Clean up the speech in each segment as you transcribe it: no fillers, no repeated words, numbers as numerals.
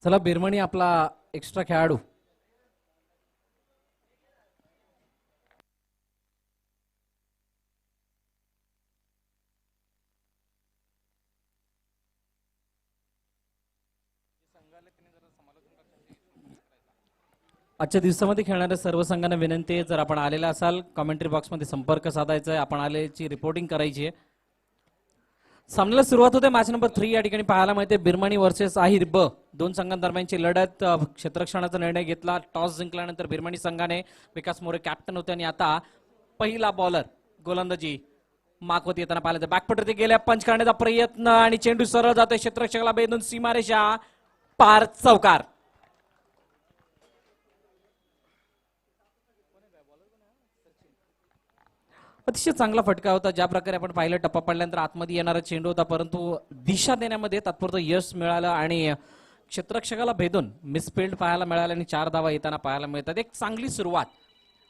चला बिरमणी आपला एक्स्ट्रा खेळाडू. आजच्या दिवसामध्ये खेळणाऱ्या सर्व संघांना विनंती आहे, जर आपण आलेला असाल कमेंट्री बॉक्समध्ये संपर्क साधायचा आहे, आपण आलेची रिपोर्टिंग करायची आहे. सामन्याला सुरुवात होते. मॅच नंबर 3 या ठिकाणी पाहायला मिळते बिरमणी वर्सेस आहिर ब. दोन संघांदरम्यानची लढत. क्षेत्ररक्षणाचा निर्णय घेतला. टॉस जिंकल्यानंतर बिरमणी संघाने, विकास मोरे कॅप्टन होते आणि आता पहिला बॉलर गोलंदाजी मागवत येताना पाहिलं. बॅकपटरती गेल्या पंच करण्याचा प्रयत्न आणि चेंडू सरळ जातोय क्षेत्ररक्षकाला भेदून सीमारेषा पार. चौकार. अतिशय चांगला फटका होता. ज्या प्रकारे आपण पाहिलं टप्पा पडल्यानंतर आतमध्ये येणारा चेंडू होता, परंतु दिशा देण्यामध्ये तात्पुरतं यश मिळालं आणि क्षेत्ररक्षकाला भेदून मिसफिल्ड पाहायला मिळालं आणि 4 धावा येताना पाहायला मिळतात. एक चांगली सुरुवात.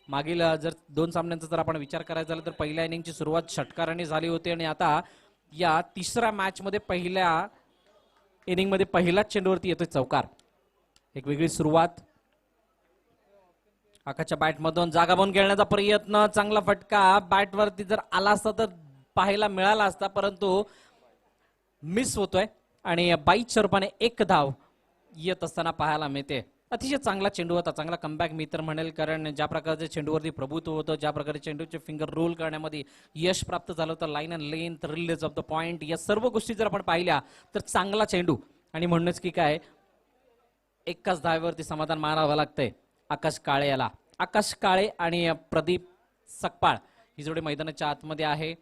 मागील जर 2 सामन्यांचा जर आपण विचार करायचा झाला तर पहिल्या इनिंगची सुरुवात षटकाराने झाली होती आणि आता या तिसऱ्या मॅच मध्ये पहिल्या इनिंग मध्ये पहिल्याच चेंडूवरती येतोय चौकार. एक वेगळी सुरुवात. आकाशच्या बॅट मधून जागा बनवून खेळण्याचा प्रयत्न. चांगला फटका बॅटवरती जर आला असता तर पाहायला मिळाला असता, परंतु मिस होतोय आणि 22 स्वरूपाने 1 धाव येत असताना पाहायला मिळते. अतिशय चांगला चेंडू होता. चांगला कमबॅक मी तर म्हणेल, कारण ज्या प्रकारचे चेंडूवरती प्रभुत्व होतं, ज्या प्रकारे चेंडूचे फिंगर रोल करण्यामध्ये यश प्राप्त झालं होतं, line and length, release of the point, या सर्व गोष्टी जर आपण पाहिल्या तर चांगला चेंडू. आणि म्हणूनच की काय, एकाच धावेवरती समाधान मानावं लागतंय आकाश काळे याला. आकाश काळे आणि प्रदीप सकपाळ ही जोडी मैदानाच्या आतमध्ये आहे.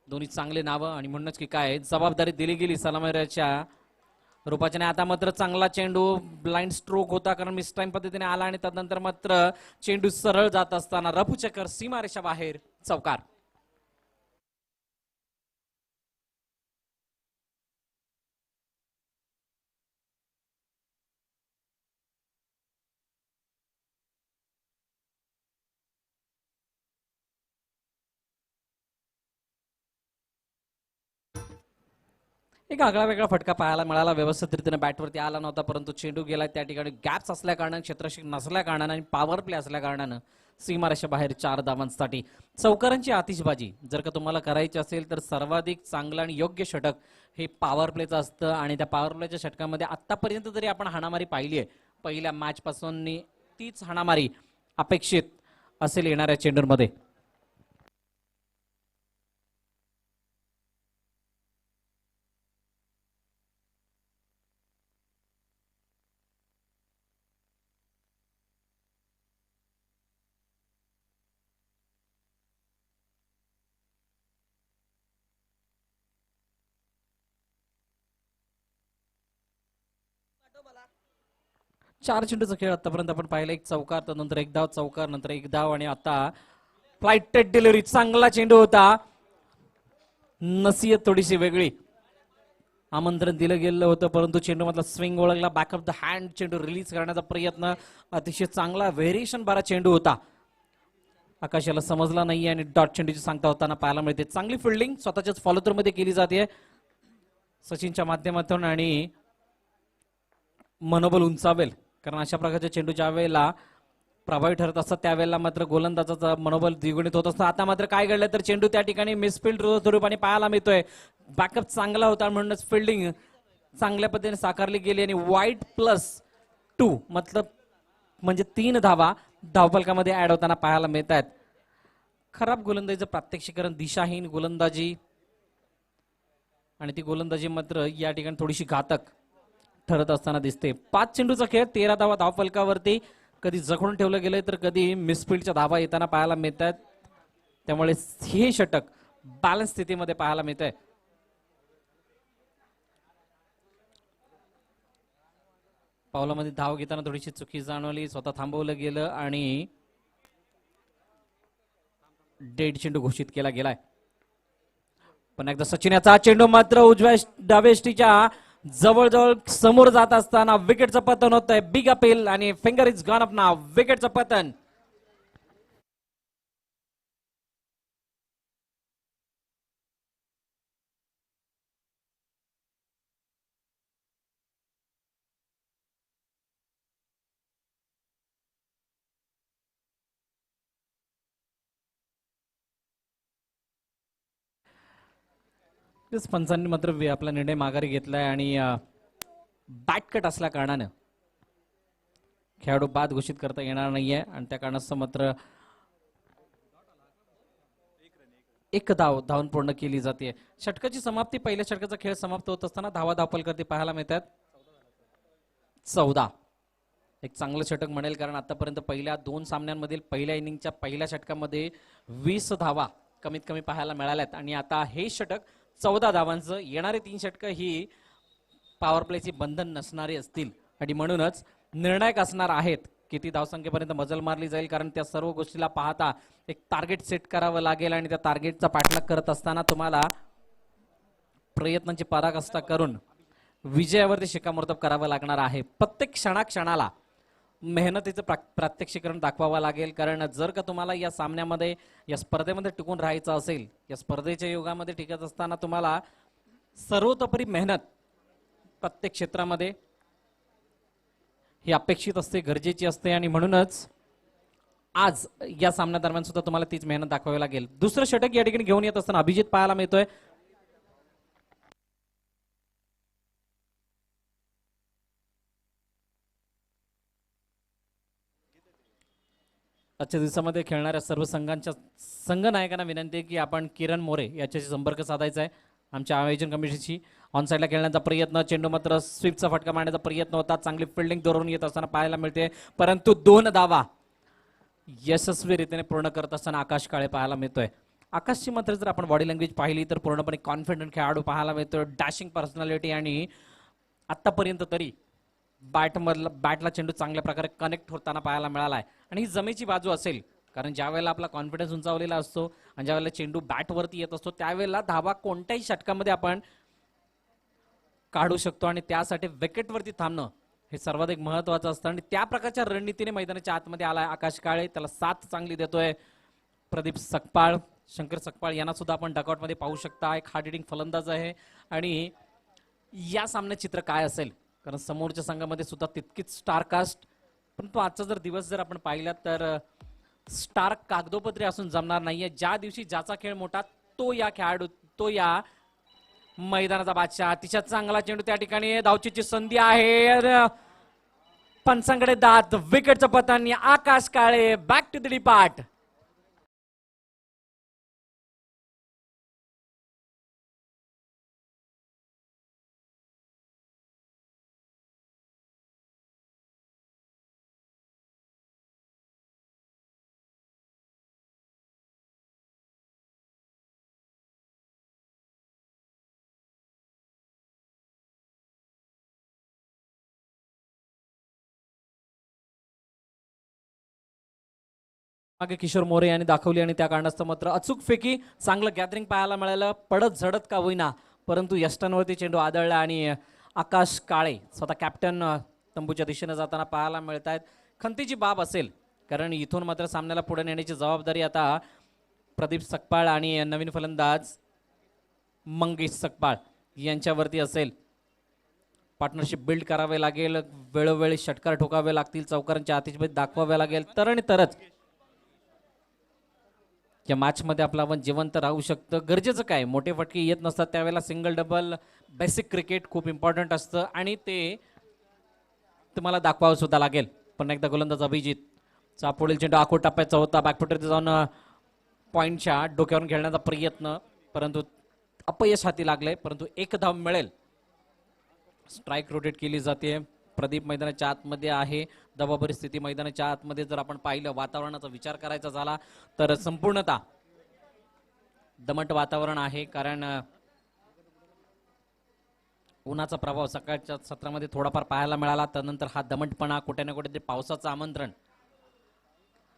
दोन्ही चांगले नावं आणि म्हणूनच की काय जबाबदारी दिली गेली सलामीच्या रूपाने. आता मात्र चांगला चेंडू. ब्लाइंड स्ट्रोक होता कारण मिस टाइम पद्धतीने आला आणि त्यानंतर मात्र चेंडू सरळ जात असताना रफूचक्कर सीमारेषा बाहेर. चौकार. एक आगळा वेगळा फटका पाहायला मिळाला. व्यवस्थित रीतीने बॅटवरती आला नव्हता, परंतु चेंडू गेला त्या ठिकाणी. गॅप्स असल्या कारणाने, क्षेत्ररक्षक नसल्या कारणाने आणि पॉवर प्ले असल्या कारणानं सीमारेषा बाहेर 4 धावांसाठी. चौकारांची आतिषबाजी जर का तुम्हाला करायची असेल तर सर्वाधिक चांगलं आणि योग्य षटक हे पॉवर प्लेचं असतं आणि त्या पॉवर प्लेच्या षटकामध्ये आतापर्यंत जरी आपण हाणामारी पाहिली आहे, पहिल्या मॅच पासून तीच हाणामारी अपेक्षित असेल येणाऱ्या चेंडूमध्ये. चार चेंडूचा खेळ आतापर्यंत आपण पाहिला. एक चौकार, नंतर 1 धाव, चौकार, नंतर 1 धाव आणि आता फ्लाइटेड डिलिव्हरी. चांगला चेंडू होता. नसीहत थोडीशी वेगळी. आमंत्रण दिलं गेलं होतं, परंतु चेंडू मधला स्विंग ओळखला. बॅक ऑफ द हँड चेंडू रिलीज करण्याचा प्रयत्न. अतिशय चांगला व्हेरिएशन बारा चेंडू होता. आकाशाला समजला नाही आणि डॉट चेंडूची सांगता होताना पाहायला मिळते. चांगली फिल्डिंग स्वतःच्याच फॉलोथ्रू मध्ये केली जाते सचिनच्या माध्यमातून आणि मनोबल उंचावेल, कारण अशा प्रकारचे चेंडू ज्या वेळेला प्रभावी ठरत असतात त्यावेळेला मात्र गोलंदाजाचं मनोबल द्विगुणित होत असतं. आता मात्र काय घडलं तर चेंडू त्या ठिकाणी मिसफिल्ड स्वरूपाने पाहायला मिळतोय. बॅकअप चांगला होता म्हणूनच फिल्डिंग चांगल्या पद्धतीने साकारली गेली आणि वाईट +2 मतलब म्हणजे 3 धावा धावफलकामध्ये ऍड होताना पाहायला मिळत आहेत. खराब गोलंदाजीचं प्रात्यक्षिकरण, दिशाहीन गोलंदाजी आणि ती गोलंदाजी मात्र या ठिकाणी थोडीशी घातक ठरत असताना दिसते. 5 चेंडूचा खेळ, 13 धावा धावफलकावरती. कधी जखडून ठेवलं गेलंय तर कधी मिसफिल्डच्या धावा येताना पाहायला मिळत आहेत. त्यामुळे हे षटक बॅलन्स स्थितीमध्ये पाहायला मिळत आहे. पावलामध्ये धाव घेताना थोडीशी चुकी जाणवली. स्वतः थांबवलं गेलं आणि डेड चेंडू घोषित केला गेलाय. पण एकदा सचिन याचा चेंडू मात्र उजव्या डाव्या यष्टीच्या जवळजवळ समोर जात असताना विकेटचं पतन होतंय. बिग अपील आणि फिंगर इज गॉन अप नाव. विकेटचं पतन. पंचांनी मात्र आपला निर्णय माघारी घेतलाय आणि बॅट कट असल्या कारणानं खेळाडू बाद घोषित करता येणार नाहीये आणि त्या कारणास्तव मात्र एक धावून पूर्ण केली जाते. षटकाची समाप्ती, पहिल्या षटकाचा खेळ समाप्त होत असताना धावा धावपलकरती पाहायला मिळतात 14. एक चांगलं षटक म्हणेल कारण आतापर्यंत पहिल्या 2 सामन्यांमधील पहिल्या इनिंगच्या पहिल्या षटकामध्ये 20 धावा कमीत कमी पाहायला मिळाल्यात आणि आता हे षटक 14 धावांचं. येणारे 3 षटक ही पॉवर प्लेची बंधन नसणारी असतील आणि म्हणूनच निर्णायक असणार आहेत. किती धावसंख्येपर्यंत मजल मारली जाईल कारण त्या सर्व गोष्टीला पाहता एक टार्गेट सेट करावं लागेल आणि त्या टार्गेटचा पाठलाग करत असताना तुम्हाला प्रयत्नांची पराकाष्ठा करून विजयावरती शिक्कामोर्तब करावं लागणार आहे. प्रत्येक क्षणाला मेहनतीचं प्रात्यक्षिकरण दाखवावं लागेल कारण जर का तुम्हाला या सामन्यामध्ये या स्पर्धेमध्ये टिकून राहायचं असेल, या स्पर्धेच्या युगामध्ये टिकत असताना तुम्हाला सर्वतोपरी मेहनत प्रत्येक क्षेत्रामध्ये ही अपेक्षित असते, गरजेची असते आणि म्हणूनच आज या सामन्यादरम्यान सुद्धा तुम्हाला तीच मेहनत दाखवावी लागेल. दुसरं षटक या ठिकाणी घेऊन येत असताना अभिजित पाहायला मिळतोय. आजच्या दिवसामध्ये खेळणाऱ्या सर्व संघांच्या संघनायकांना विनंती आहे की आपण किरण मोरे याच्याशी संपर्क साधायचा आहे. आमच्या आयोजन कमिटीची ऑन साईडला खेळण्याचा प्रयत्न, चेंडू मात्र स्वीपचा फटका मारण्याचा प्रयत्न होता. चांगली फिल्डिंग दौरून येत असताना पाहायला मिळते परंतु 2 धावा यशस्वीरित्याने पूर्ण करत असताना आकाश काळे पाहायला मिळतोय. आकाशची मात्र जर आपण बॉडी लँग्वेज पाहिली तर पूर्णपणे कॉन्फिडंट खेळाडू पाहायला मिळतोय. डॅशिंग पर्सनॅलिटी आणि आतापर्यंत तरी बॅटला चेंडू चांगल्या प्रकारे कनेक्ट होताना पाहायला मिळालाय आणि ही जमेची बाजू असेल कारण ज्या वेळेला आपला कॉन्फिडन्स उंचावलेला असतो आणि ज्या वेळेला चेंडू बॅटवरती येत असतो त्यावेळेला धावा कोणत्याही षटकामध्ये आपण काढू शकतो आणि त्यासाठी विकेटवरती थांबणं हे सर्वाधिक महत्वाचं असतं आणि त्या प्रकारच्या रणनीतीने मैदानाच्या आतमध्ये आलाय आकाश काळे. त्याला साथ चांगली देतोय प्रदीप सकपाळ, शंकर सकपाळ यांना सुद्धा आपण डकआउटमध्ये पाहू शकता. एक हार्ड हिटिंग फलंदाज आहे आणि या सामन्यात चित्र काय असेल कारण समोरच्या संघामध्ये सुद्धा तितकीच स्टारकास्ट, परंतु आजचा जर दिवस जर आपण पाहिला तर स्टार कागदोपत्री असून जमणार नाहीये. ज्या दिवशी ज्याचा खेळ मोठा तो या खेळाडू, तो या मैदानाचा बादशाह. अतिशय चांगला चेंडू त्या ठिकाणी धावचीची संधी आहे. पंचांकडे दात, विकेटचं पतन. आकाश काळे बॅक टू द डिपार्ट. मागे किशोर मोरे यांनी दाखवली आणि त्या कारणास्तव मात्र अचूक फेकी, चांगलं गॅदरिंग पाहायला मिळालं. पडत झडत का होईना परंतु यष्टांवरती चेंडू आदळला आणि आकाश काळे स्वतः कॅप्टन तंबूच्या दिशेने जाताना पाहायला मिळत आहेत. खंतीची बाब असेल कारण इथून मात्र सामन्याला पुढे नेण्याची जबाबदारी आता प्रदीप सकपाळ आणि नवीन फलंदाज मंगेश सकपाळ यांच्यावरती असेल. पार्टनरशिप बिल्ड करावे लागेल, वेळोवेळी षटकार ठोकावे लागतील, चौकारांच्या आतिषबाजी दाखवावे लागेल तरच या मॅच मध्ये आपलं आपण जिवंत राहू शकतं. गरजेचं काय, मोठे फटके येत नसतात त्यावेळेला सिंगल डबल बेसिक क्रिकेट खूप इम्पॉर्टंट असतं आणि ते तुम्हाला दाखवावं सुद्धा लागेल. पण एकदा गोलंदाज अभिजित चा पुढील चेंडू आखूड टप्प्याचा होता. बॅकफुटवरती जाऊन पॉइंटच्या डोक्यावरून खेळण्याचा प्रयत्न परंतु अपयश हाती लागले. परंतु 1 धाव मिळेल. स्ट्राईक रोटेट केली जाते. प्रदीप मैदानाच्या आतमध्ये आहे. दबाव परिस्थिती मैदानाच्या आतमध्ये जर आपण पाहिलं, वातावरणाचा विचार करायचा झाला तर संपूर्णतः दमट वातावरण आहे कारण उन्हाचा प्रभाव सकाळच्या सत्रामध्ये थोडाफार पाहायला मिळाला. त्यानंतर हा दमटपणा कुठे ना कुठे पावसाचं आमंत्रण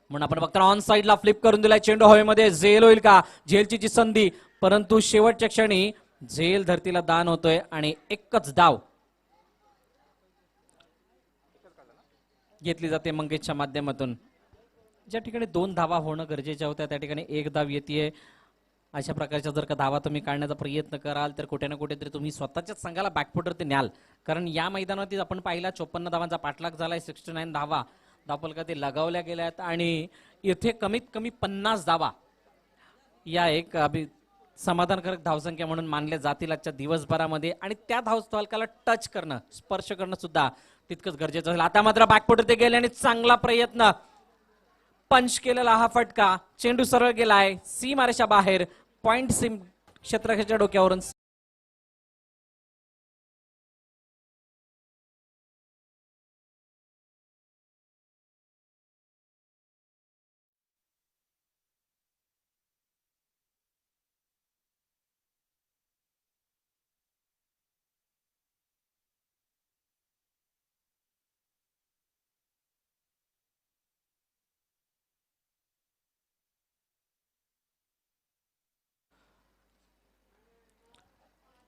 म्हणून आपण फक्त ऑन साईडला फ्लिप करून दिलाय. चेंडू हवेमध्ये झेल होईल का, झेलची जी संधी परंतु शेवटच्या क्षणी झेल धरतीला दान होतोय आणि एकच धाव घेतली जाते मंगेशच्या माध्यमातून. ज्या ठिकाणी 2 धावा होणं गरजेच्या होत्या त्या ठिकाणी 1 धाव येते. अशा प्रकारच्या जर का धावा तुम्ही काढण्याचा प्रयत्न कराल तर कुठे ना कुठेतरी तुम्ही स्वतःच्याच संघाला बॅकफुटवरती न्याल. कारण या मैदानावरती आपण पाहिला 54 धावांचा पाठलाग झालाय. 69 धावा धावफलकात लगावल्या गेल्यात आणि इथे कमीत कमी 50 धावा या एक समाधानकारक धावसंख्या म्हणून मानल्या जातील आजच्या दिवसभरामध्ये. आणि त्या धावफलकाला टच करणं, स्पर्श करणं सुद्धा तितकंच गरजेचं असेल. आता मात्र बॅकफुटवरती गेले आणि चांगला प्रयत्न, पंच केलेला हा फटका, चेंडू सरळ गेलाय सीमारेषा बाहेर, पॉइंट सीम क्षेत्ररक्षकाच्या डोक्यावरून.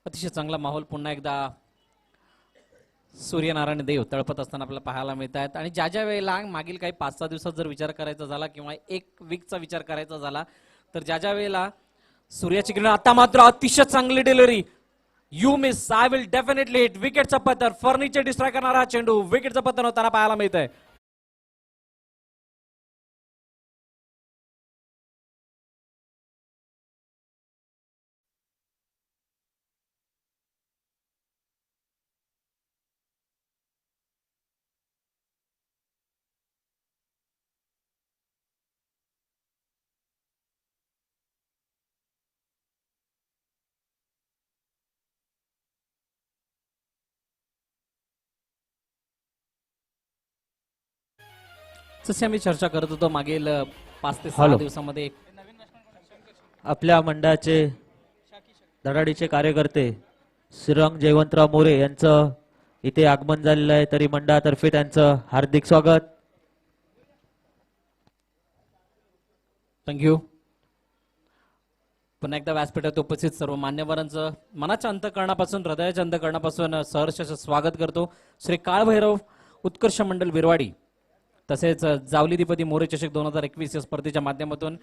अतिशय चांगला माहोल पुन्हा एकदा सूर्यनारायण देव तळपत असताना आपल्याला पाहायला मिळत आहेत. आणि ज्या ज्या वेळेला मागील काही 5-6 दिवसात जर विचार करायचा झाला किंवा 1 वीकचा विचार करायचा झाला तर ज्या ज्या वेळेला सूर्याची किरण, आता मात्र अतिशय चांगली delivery, you miss, I will definitely hit, विकेटचा पत्तर, फर्निचर डिस्ट्रॉय करणारा चेंडू विकेटचा पतन होताना पाहायला मिळत आहे. जसे आम्ही चर्चा करत होतो मागील 5 ते 6 दिवसामध्ये आपल्या मंडळाचे धडाडीचे कार्यकर्ते श्रीरंग जयवंतराव मोरे यांचं इथे आगमन झालेलं आहे. तरी मंडळातर्फे त्यांचं हार्दिक स्वागत. थँक्यू. पुन्हा एकदा व्यासपीठात उपस्थित सर्व मान्यवरांचं मनाच्या अंतकरणापासून, हृदयाच्या अंतकरणापासून सहर्ष स्वागत करतो. श्री काळभैरव उत्कर्ष मंडळ बिरवाडी तसेच जावलीधिपती मोरे चषक 2021 या स्पर्धेच्या माध्यमातून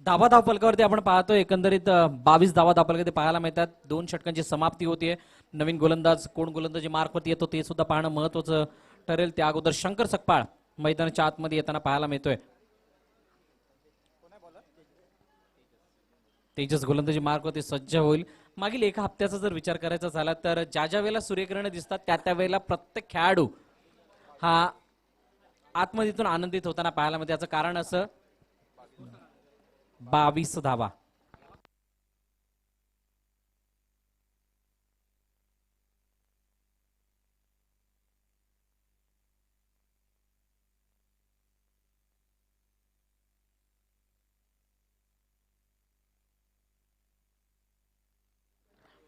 धावा धावफलकावरती आपण पाहतोय एकंदरीत 22 धावा धावफलकावरती पाहायला मिळतात. 2 षटकांची समाप्ती होतीये. नवीन गोलंदाज कोण गोलंदाजी मार्कवरती येतो ते सुद्धा पाहणं महत्वाचं ठरेल. त्या अगोदर शंकर सकपाळ मैदानाच्या आतमध्ये येताना पाहायला मिळतोय. तेजस गोलंदाजी मार्कवरती सज्ज होईल. मागील एका हप्त्याचा जर विचार करायचा झाला तर ज्या ज्या वेळेला सूर्यकिरण दिसतात त्या त्या वेळेला प्रत्येक खेळाडू हा आतमधून आनंदित होताना पाहायला मिळते. याचं कारण असं 22 धावा.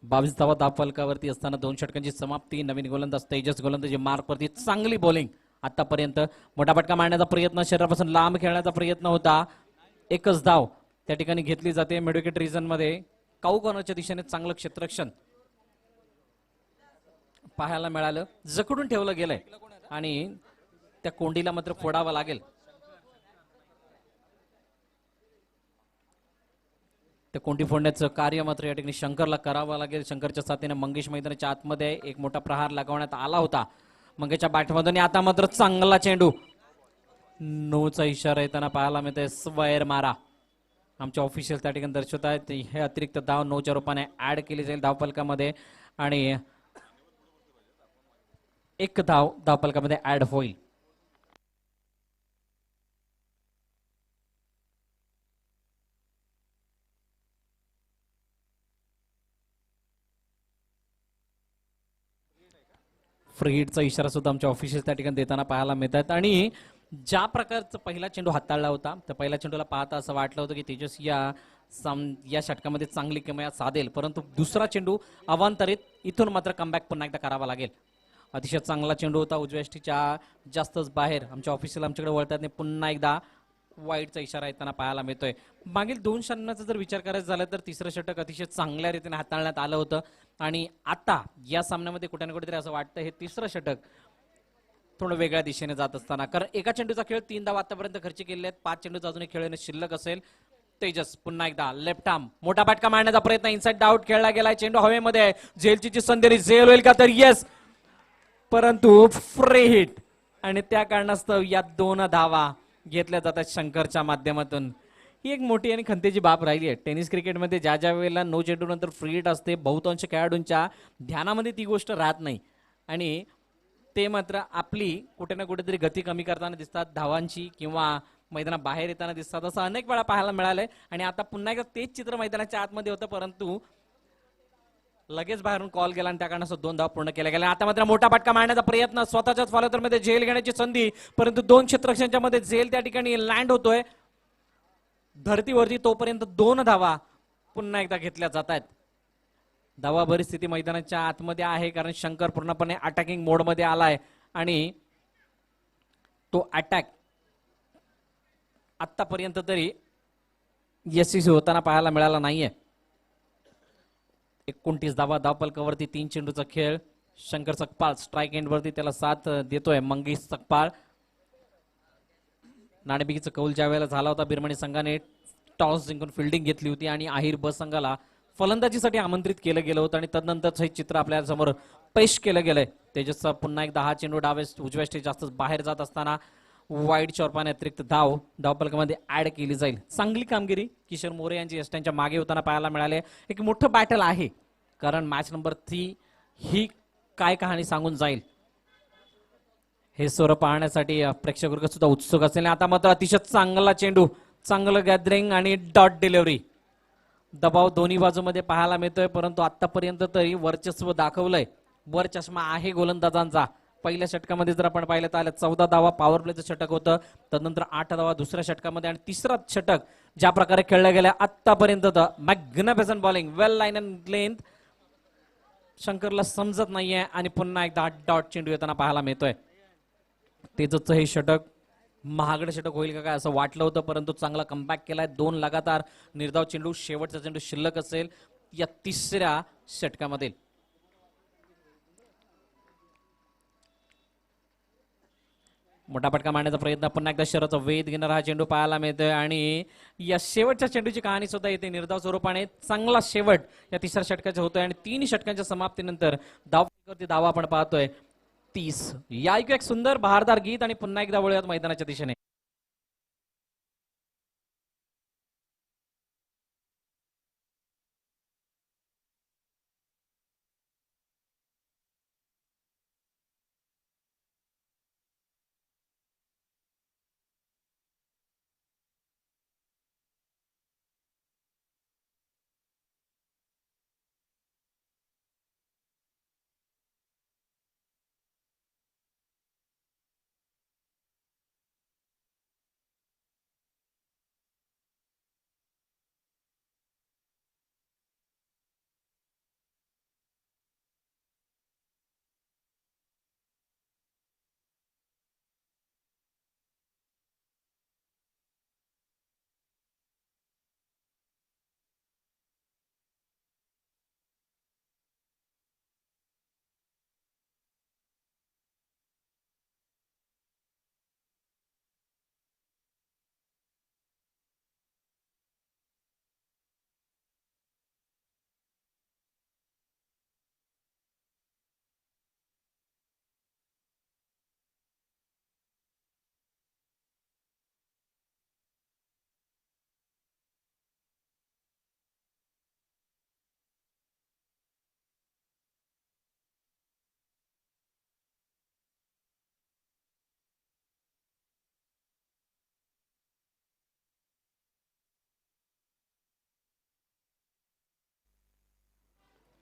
बावीस धावा धावफलकावरती असताना 2 षटकांची समाप्ती. नवीन गोलंदाज तेजस गोलंदाजी मार्कवरती चांगली बॉलिंग आतापर्यंत. मोठा फटका मारण्याचा प्रयत्न, शरीरापासून लांब खेळण्याचा प्रयत्न होता. एकच धाव त्या ठिकाणी घेतली जाते. मिडविकेट रिजन मध्ये काऊ कॉर्नरच्या दिशेने चांगलं क्षेत्ररक्षण पाहायला मिळालं. जकडून ठेवलं गेलंय आणि त्या कोंडीला मात्र फोडावं लागेल. त्या कोंडी फोडण्याचं कार्य मात्र या ठिकाणी शंकरला करावं लागेल. शंकरच्या साथीने मंगेश मैदानाच्या आतमध्ये एक मोठा प्रहार लगावण्यात आला होता मंगेशच्या बॅटमधून. आता मात्र चांगला चेंडू, नोचा इशारा येताना पाहायला मिळतोय. स्क्वेअर मारा आमच्या ऑफिशियल त्या ठिकाणी दर्शवत आहेत. हे अतिरिक्त धाव 9च्या रूपाने ऍड केली जाईल धावफलकामध्ये आणि 1 धाव धावफलकामध्ये ऍड होईल. फ्री हिटचा इशारा सुद्धा आमच्या ऑफिशियल त्या ठिकाणी देताना पाहायला मिळतात. आणि ज्या प्रकारचा पहिला चेंडू हाताळला होता त्या पहिल्या चेंडूला पाहता असं वाटलं होतं की तेजस या षटकामध्ये चांगली किमया साधेल, परंतु दुसरा चेंडू अवांतरित, इथून मात्र कमबॅक पुन्हा एकदा करावा लागेल. अतिशय चांगला चेंडू होता उजव्या यष्टीच्या जास्तच बाहेर. आमच्या ऑफिशियल आमच्याकडे वळतात नाही. पुन्हा एकदा वाईटचा इशारा येताना पाहायला मिळतोय. मागील 2 षटकांचा जर विचार करायचा झाला तर तिसरं षटक अतिशय चांगल्या रीतीने हाताळण्यात आलं होतं आणि आता या सामन्यामध्ये कुठे ना कुठेतरी असं वाटतं हे तिसरं षटक थोडं वेगळ्या दिशेने जात असताना, कारण एका चेंडूचा खेळ 3 धावा आतापर्यंत खर्च केले आहेत. 5 चेंडूचा अजूनही खेळणे शिल्लक असेल. तेजस पुन्हा एकदा लेफ्ट आर्म मोठा फटका मारण्याचा प्रयत्न, इनसाइड आउट खेळला गेलाय. चेंडू हवेमध्ये आहे. झेलची संधी, झेल होईल का तर येस, परंतु फ्री हिट आणि त्या कारणास्तव या 2 धावा घेतल्या जातात शंकरच्या माध्यमातून. ही एक मोठी आणि खंतेची बाब राहिली आहे टेनिस क्रिकेटमध्ये. ज्या ज्या वेळेला 9 चेंडू नंतर फ्री हिट असते, बहुतांश खेळाडूंच्या ध्यानामध्ये ती गोष्ट राहत नाही आणि ते मात्र आपली कुठे ना कुठेतरी गती कमी करताना दिसतात, धावांची किंवा मैदानाबाहेर येताना दिसतात. असं अनेक वेळा पाहायला मिळालंय आणि आता पुन्हा एकदा तेच चित्र मैदानाच्या आतमध्ये होतं, परंतु लगेच बाहेरून कॉल गेला आणि त्या कारणास्तव 2 धावा पूर्ण केल्या गेल्या. आता मात्र मोठा फटका मारण्याचा प्रयत्न, स्वतःच्याच फॉलोअरमध्ये झेल घेण्याची संधी, परंतु 2 क्षेत्ररक्षकांच्या मध्ये झेल त्या ठिकाणी लँड होतोय धरतीवरती. तोपर्यंत 2 धावा पुन्हा एकदा घेतल्या जात आहेत. धावा बरी स्थिती मैदानाच्या आतमध्ये आहे, कारण शंकर पूर्णपणे अटॅकिंग मोडमध्ये आलाय आणि तो अटॅक आतापर्यंत तरी यशस्वी होताना पाहायला मिळाला नाहीये. 29 धावा धावपलकावरती, 3 चेंडूचा खेळ. शंकर सकपाळ स्ट्राईक एंडवरती त्याला साथ देतोय. मंगेश सकपाळ नाणेफेकीचा कौल ज्या वेळेला झाला होता, बिरमणी संघाने टॉस जिंकून फिल्डिंग घेतली होती आणि अहिर ब संघाला फलंदाजीसाठी आमंत्रित केलं गेलं होतं आणि तदनंतरच हे चित्र आपल्या समोर पेश केलं गेलंय. तेजसचा पुन्हा एकदा हा चेंडू डावे उजव्या स्टेज जास्त बाहेर जात असताना वाईड चॉरपाने अतिरिक्त धावपलकामध्ये ऍड केली जाईल. चांगली कामगिरी किशोर मोरे यांची यष्टांच्या मागे होताना पाहायला मिळाले. एक मोठं बॅटल आहे, कारण मॅच नंबर 3 ही काय कहाणी सांगून जाईल हे सोरं पाहण्यासाठी प्रेक्षक सुद्धा उत्सुक असेल. आता मात्र अतिशय चांगला चेंडू, चांगलं गॅदरिंग आणि डॉट डिलिव्हरी. दबाव दोन्ही बाजूमध्ये पाहायला मिळतोय, परंतु आतापर्यंत तरी वर्चस्व दाखवलंय. वर चष्मा आहे गोलंदाजांचा. पहिल्या षटकामध्ये जर आपण पाहिलं तर 14 धावा पॉवर प्लेचं षटक होतं, त्यानंतर 8 धावा दुसऱ्या षटकामध्ये आणि तिसरा षटक ज्या प्रकारे खेळलं गेलं आतापर्यंत magnificent bowling, well line and length. शंकरला समजत नाहीये आणि पुन्हा एकदा डॉट चेंडू येताना पाहायला मिळतोय. तेजसचं हे षटक महागडं षटक होईल का काय असं वाटलं होतं, परंतु चांगला कमबॅक केलाय. 2 लगातार निर्धाव चेंडू, शेवटचा चेंडू शिल्लक असेल या तिसऱ्या षटकामध्ये. मोठा फटका मारण्याचा प्रयत्न, पुन्हा एकदा शरीराचा वेध घेणारा हा चेंडू पाहायला मिळतोय आणि या शेवटच्या चेंडूची कहाणी सुद्धा येते निर्धाव स्वरूपाने. चांगला शेवट या तिसऱ्या षटकाचा होतोय आणि 3 षटकांच्या समाप्तीनंतर धावा आपण पाहतोय 30. या ऐकू एक सुंदर बहारदार गीत आणि पुन्हा एकदा वळूयात मैदानाच्या दिशेने.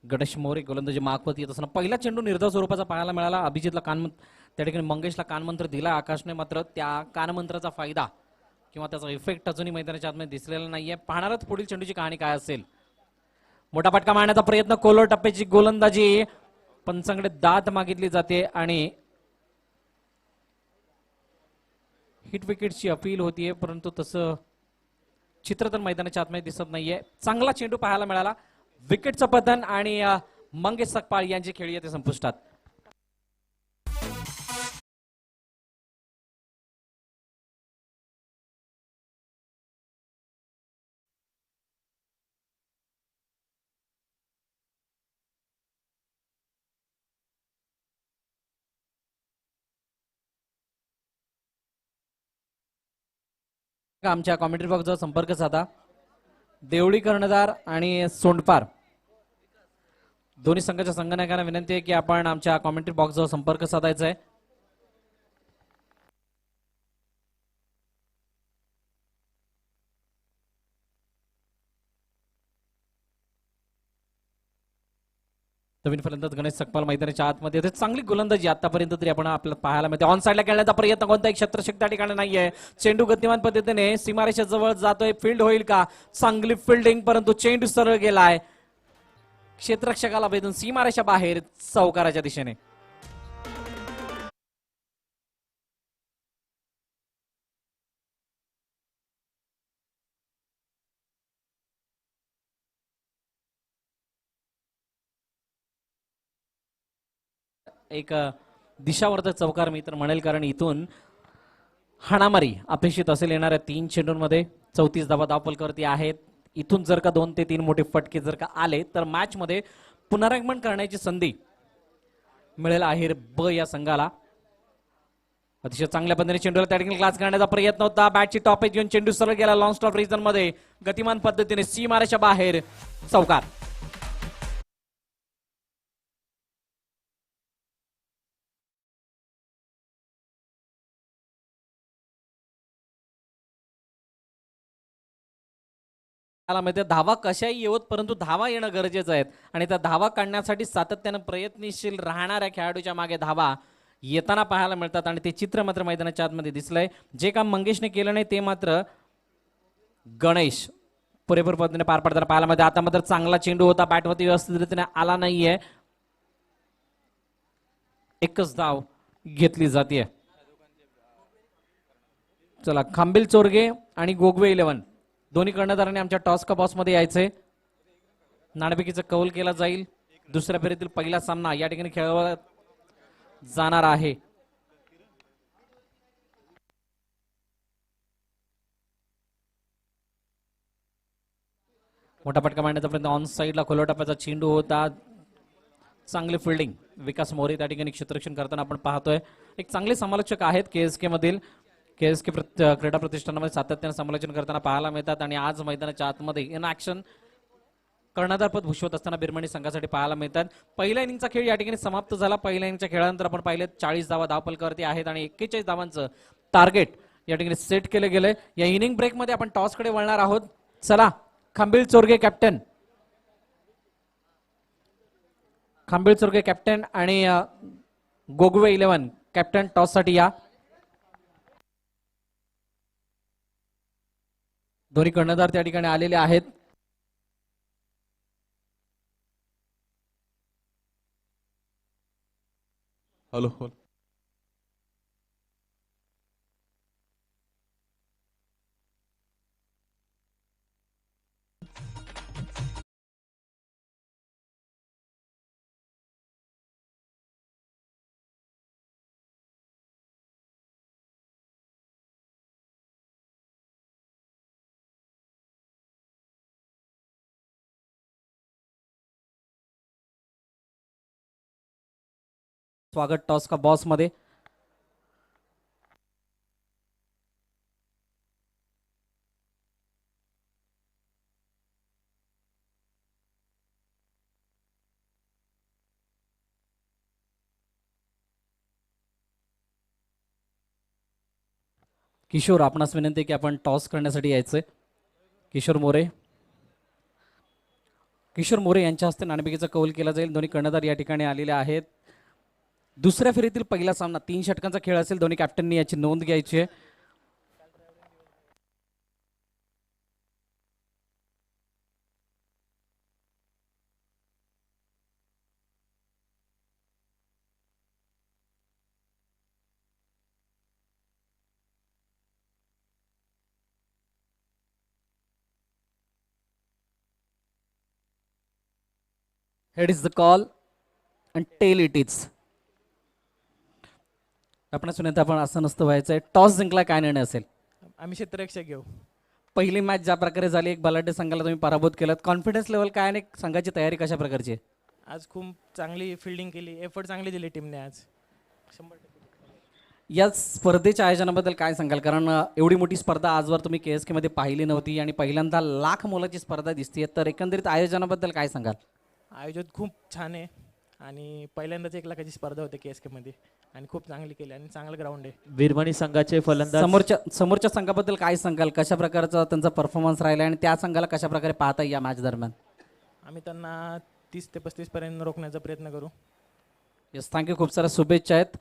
गणेश मोरे गोलंदाजी मागवत येत असताना पहिला चेंडू निर्धाव स्वरूपाचा पाहायला मिळाला. अभिजितला त्या ठिकाणी मंगेशला कानमंत्र दिला आकाशने, मात्र त्या कानमंत्राचा फायदा किंवा त्याचा इफेक्ट अजूनही मैदानाच्या आतमध्ये दिसलेला नाहीये. पाहणारच पुढील चेंडूची कहाणी काय असेल. मोठा फटका मारण्याचा प्रयत्न, कोलर टप्प्याची गोलंदाजी, पंचांकडे दाद मागितली जाते आणि हिट विकेटची अपील होतीये, परंतु तसं चित्र तर मैदानाच्या आतमध्ये दिसत नाहीये. चांगला चेंडू पाहायला मिळाला, विकेटचं पतन आणि मंगेश सकपाळ यांची खेळी येते संपुष्टात. आमच्या कॉमेंट्री बॉक्सवर संपर्क साधा. देवळी कर्णधार आणि सोंडपार दोन्ही संघाच्या संघनायकांना विनंती आहे की आपण आमच्या कॉमेंट्री बॉक्सवर संपर्क साधायचा आहे. नवीन फलंदाज गणेश सकपाल मैदानाच्या आतमध्ये येते. चांगली गोलंदाजी आतापर्यंत तरी आपण आपल्याला पाहायला मिळते. ऑन साईडला खेळण्याचा प्रयत्न कोणताही क्षेत्ररक्षक त्या ठिकाणी नाहीये. चेंडू गतिमान पद्धतीने सीमारेषा जवळ जातोय. फील्ड होईल का? चांगली फिल्डिंग, परंतु चेंडू सरळ गेलाय. क्षेत्ररक्षकाला भेदून सीमारेषा बाहेर चौकाराच्या दिशेने. एक दिशावर्धक चौकार मी तर म्हणेल, कारण इथून हाणामारी अपेक्षित असेल येणाऱ्या 3 चेंडूंमध्ये. 34 धावा धावफलकावरती आहेत. इथून जर का 2 ते 3 मोठे फटके जर का आले तर मॅच मध्ये पुनरागमन करण्याची संधी मिळेल आहेर ब या संघाला. अतिशय चांगल्या पद्धतीने चेंडूला त्या ठिकाणी क्लास करण्याचा प्रयत्न होता. बॅटची टॉप एज घेऊन चेंडू सरळ गेला लॉंग स्टॉप रिजन मध्ये. गतिमान पद्धतीने सीमारेषा बाहेर चौकार. माहिती धावा कशाही येवत, परंतु धावा येणं गरजेचं आहे आणि त्या धावा काढण्यासाठी सातत्यानं प्रयत्नशील राहणाऱ्या खेळाडूच्या मागे धावा येताना पाहायला मिळतात आणि ते चित्र मात्र मैदानाच्या आतमध्ये दिसलंय. जे काम मंगेशने केलं नाही ते मात्र गणेश पुरेपूर पद्धतीने पार पडताना पाहायला मिळते. आता मात्र चांगला चेंडू होता, बॅटवरती व्यवस्थितरित्याने आला नाहीये. एकच धाव घेतली जाते. चला, खांबिल चोरगे आणि गोगवे 11 दोन्ही कर्णधारांनी आमच्या टॉस का बॉस मध्ये यायचंय. नाणेफेकीचा कौल केला जाईल. दुसऱ्या फेरीतील पहिला सामना या ठिकाणी खेळवला जाणार आहे. मोठा फटका मारण्याचा प्रयत्न, ऑन साईडला खोलवा टप्प्याचा चेंडू होता. चांगली फिल्डिंग विकास मोरे त्या ठिकाणी क्षेत्ररक्षण करताना आपण पाहतोय. एक चांगले समालोचक आहेत केएसके मधील. केएसके क्रीडा प्रतिष्ठानामध्ये सातत्याने समालोचन करताना पाहायला मिळतात आणि आज मैदानाच्या आतमध्ये इन ऍक्शन कर्णधारपद भूषवत असताना बिरमणी संघासाठी पाहायला मिळतात. पहिल्या इनिंगचा खेळ या ठिकाणी समाप्त झाला. पहिल्या इनिंगच्या खेळानंतर आपण पाहिले 40 धावा धावफलकावरती आहेत आणि 41 धावांचं टार्गेट या ठिकाणी सेट केलं गेलंय. या इनिंग ब्रेकमध्ये आपण टॉसकडे वळणार आहोत. चला, खांबिल चोरगे कॅप्टन, खांबिल चोरगे कॅप्टन आणि गोगवे 11 कॅप्टन टॉस साठी या. दोन्ही कर्णधार त्या ठिकाणी आलेले आहेत. हॅलो. स्वागत टॉस का बॉस मध्ये. किशोर, आपणास विनंती की आपण टॉस करण्यासाठी यायचंय. किशोर मोरे, किशोर मोरे यांच्या हस्ते नाणेफेकीचा कौल केला जाईल. दोन्ही कर्णधार या ठिकाणी आलेले आहेत. दुसऱ्या फेरीतील पहिला सामना 3 षटकांचा खेळ असेल. दोन्ही कॅप्टननी याची नोंद घ्यायची आहे. Head is the call and tail it is. आपण सुनेता आपण असं नसतं व्हायचंय. टॉस जिंकला, काय निर्णय असेल? आम्ही क्षेत्ररक्षक घेऊ. पहिली मॅच ज्या प्रकारे झाली, एक बलाढ्य संघाला तुम्ही पराभूत केलात, कॉन्फिडन्स लेवल काय आणि संघाची तयारी कशा प्रकारची आहे? आज खूप चांगली फिल्डिंग केली, एफर्ट चांगली दिली टीमने आज. 100% या स्पर्धेच्या आयोजनाबद्दल काय सांगाल? कारण एवढी मोठी स्पर्धा आजवर तुम्ही KSK मध्ये पाहिली नव्हती आणि पहिल्यांदा लाख मोलाची स्पर्धा दिसते, तर एकंदरीत आयोजनाबद्दल काय सांगाल? आयोजन खूप छान आहे आणि पहिल्यांदाच 1 लाखाची स्पर्धा होते KSK मध्ये आणि खूप चांगली केली आणि चांगलं ग्राउंड आहे. बिरमणी संघाचे फलंदाज समोरच्या संघाबद्दल काय सांगाल? कशा प्रकारचा त्यांचा परफॉर्मन्स राहिला आणि त्या संघाला कशा प्रकारे पाहता या मॅच दरम्यान? आम्ही त्यांना 30 ते 35 पर्यंत रोखण्याचा प्रयत्न करू. Yes, thank you. खूप साऱ्या शुभेच्छा आहेत.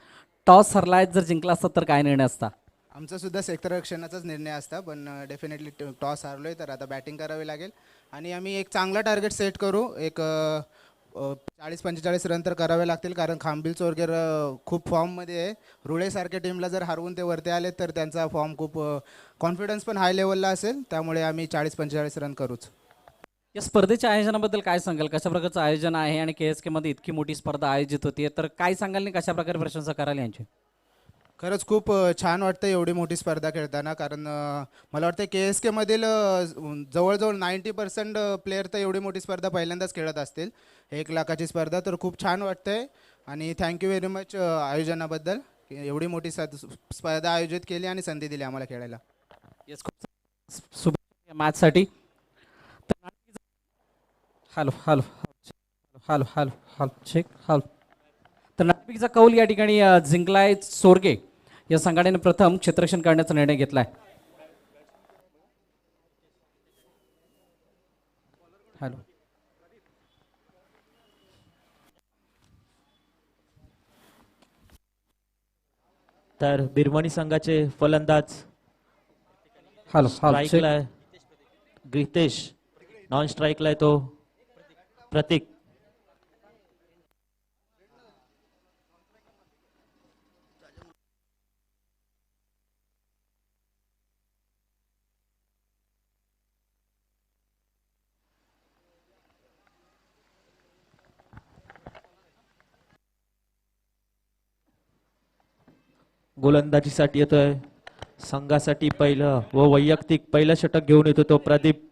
टॉस हरलाय, जर जिंकला असता तर काय निर्णय असता? आमचा सुद्धा क्षेत्ररक्षणाचाच निर्णय असता, पण डेफिनेटली टॉस हारलोय तर आता बॅटिंग करावी लागेल आणि आम्ही एक चांगला टार्गेट सेट करू. एक 40-45 रन तर करावे लागतील, कारण खांबिल चोरगेर खूप फॉर्ममध्ये आहे. रुळेसारख्या टीमला जर हरवून ते वरती आले तर त्यांचा फॉर्म खूप कॉन्फिडन्स पण हाय लेवलला असेल, त्यामुळे आम्ही 40-45 रन करूच. या स्पर्धेच्या आयोजनाबद्दल काय सांगाल? कशा प्रकारचं आयोजन आहे आणि KSK मध्ये इतकी मोठी स्पर्धा आयोजित होती, तर काय सांगाल आणि कशा प्रकारे प्रशंसा कराल यांची? खरंच खूप छान वाटतं एवढी मोठी स्पर्धा खेळताना, कारण मला वाटतं KSK मधील जवळजवळ 90% प्लेयर तर एवढी मोठी स्पर्धा पहिल्यांदाच खेळत असतील. 1 लाखाची स्पर्धा तर खूप छान वाटतंय आणि थँक्यू व्हेरी मच आयोजनाबद्दल, की एवढी मोठी स्पर्धा आयोजित केली आणि संधी दिली आम्हाला खेळायला. येस, खूप शुभेच्छा मॅचसाठी. Hello hello hello hello hello check hello. तर नाणेफेकीचा कौल या ठिकाणी जिंकलाय सोरगे या संघटनेने प्रथम क्षेत्ररक्षण करण्याचा निर्णय घेतलाय. हॅलो. तर बिरमणी संघाचे फलंदाज हॅलो हॅलो स्ट्राईकला आहे ग्रितेश, नॉन स्ट्राईकला आहे तो प्रतीक. गोलंदाजीसाठी येतोय संघासाठी पहिलं व वैयक्तिक पहिलं षटक घेऊन येतो तो प्रदीप.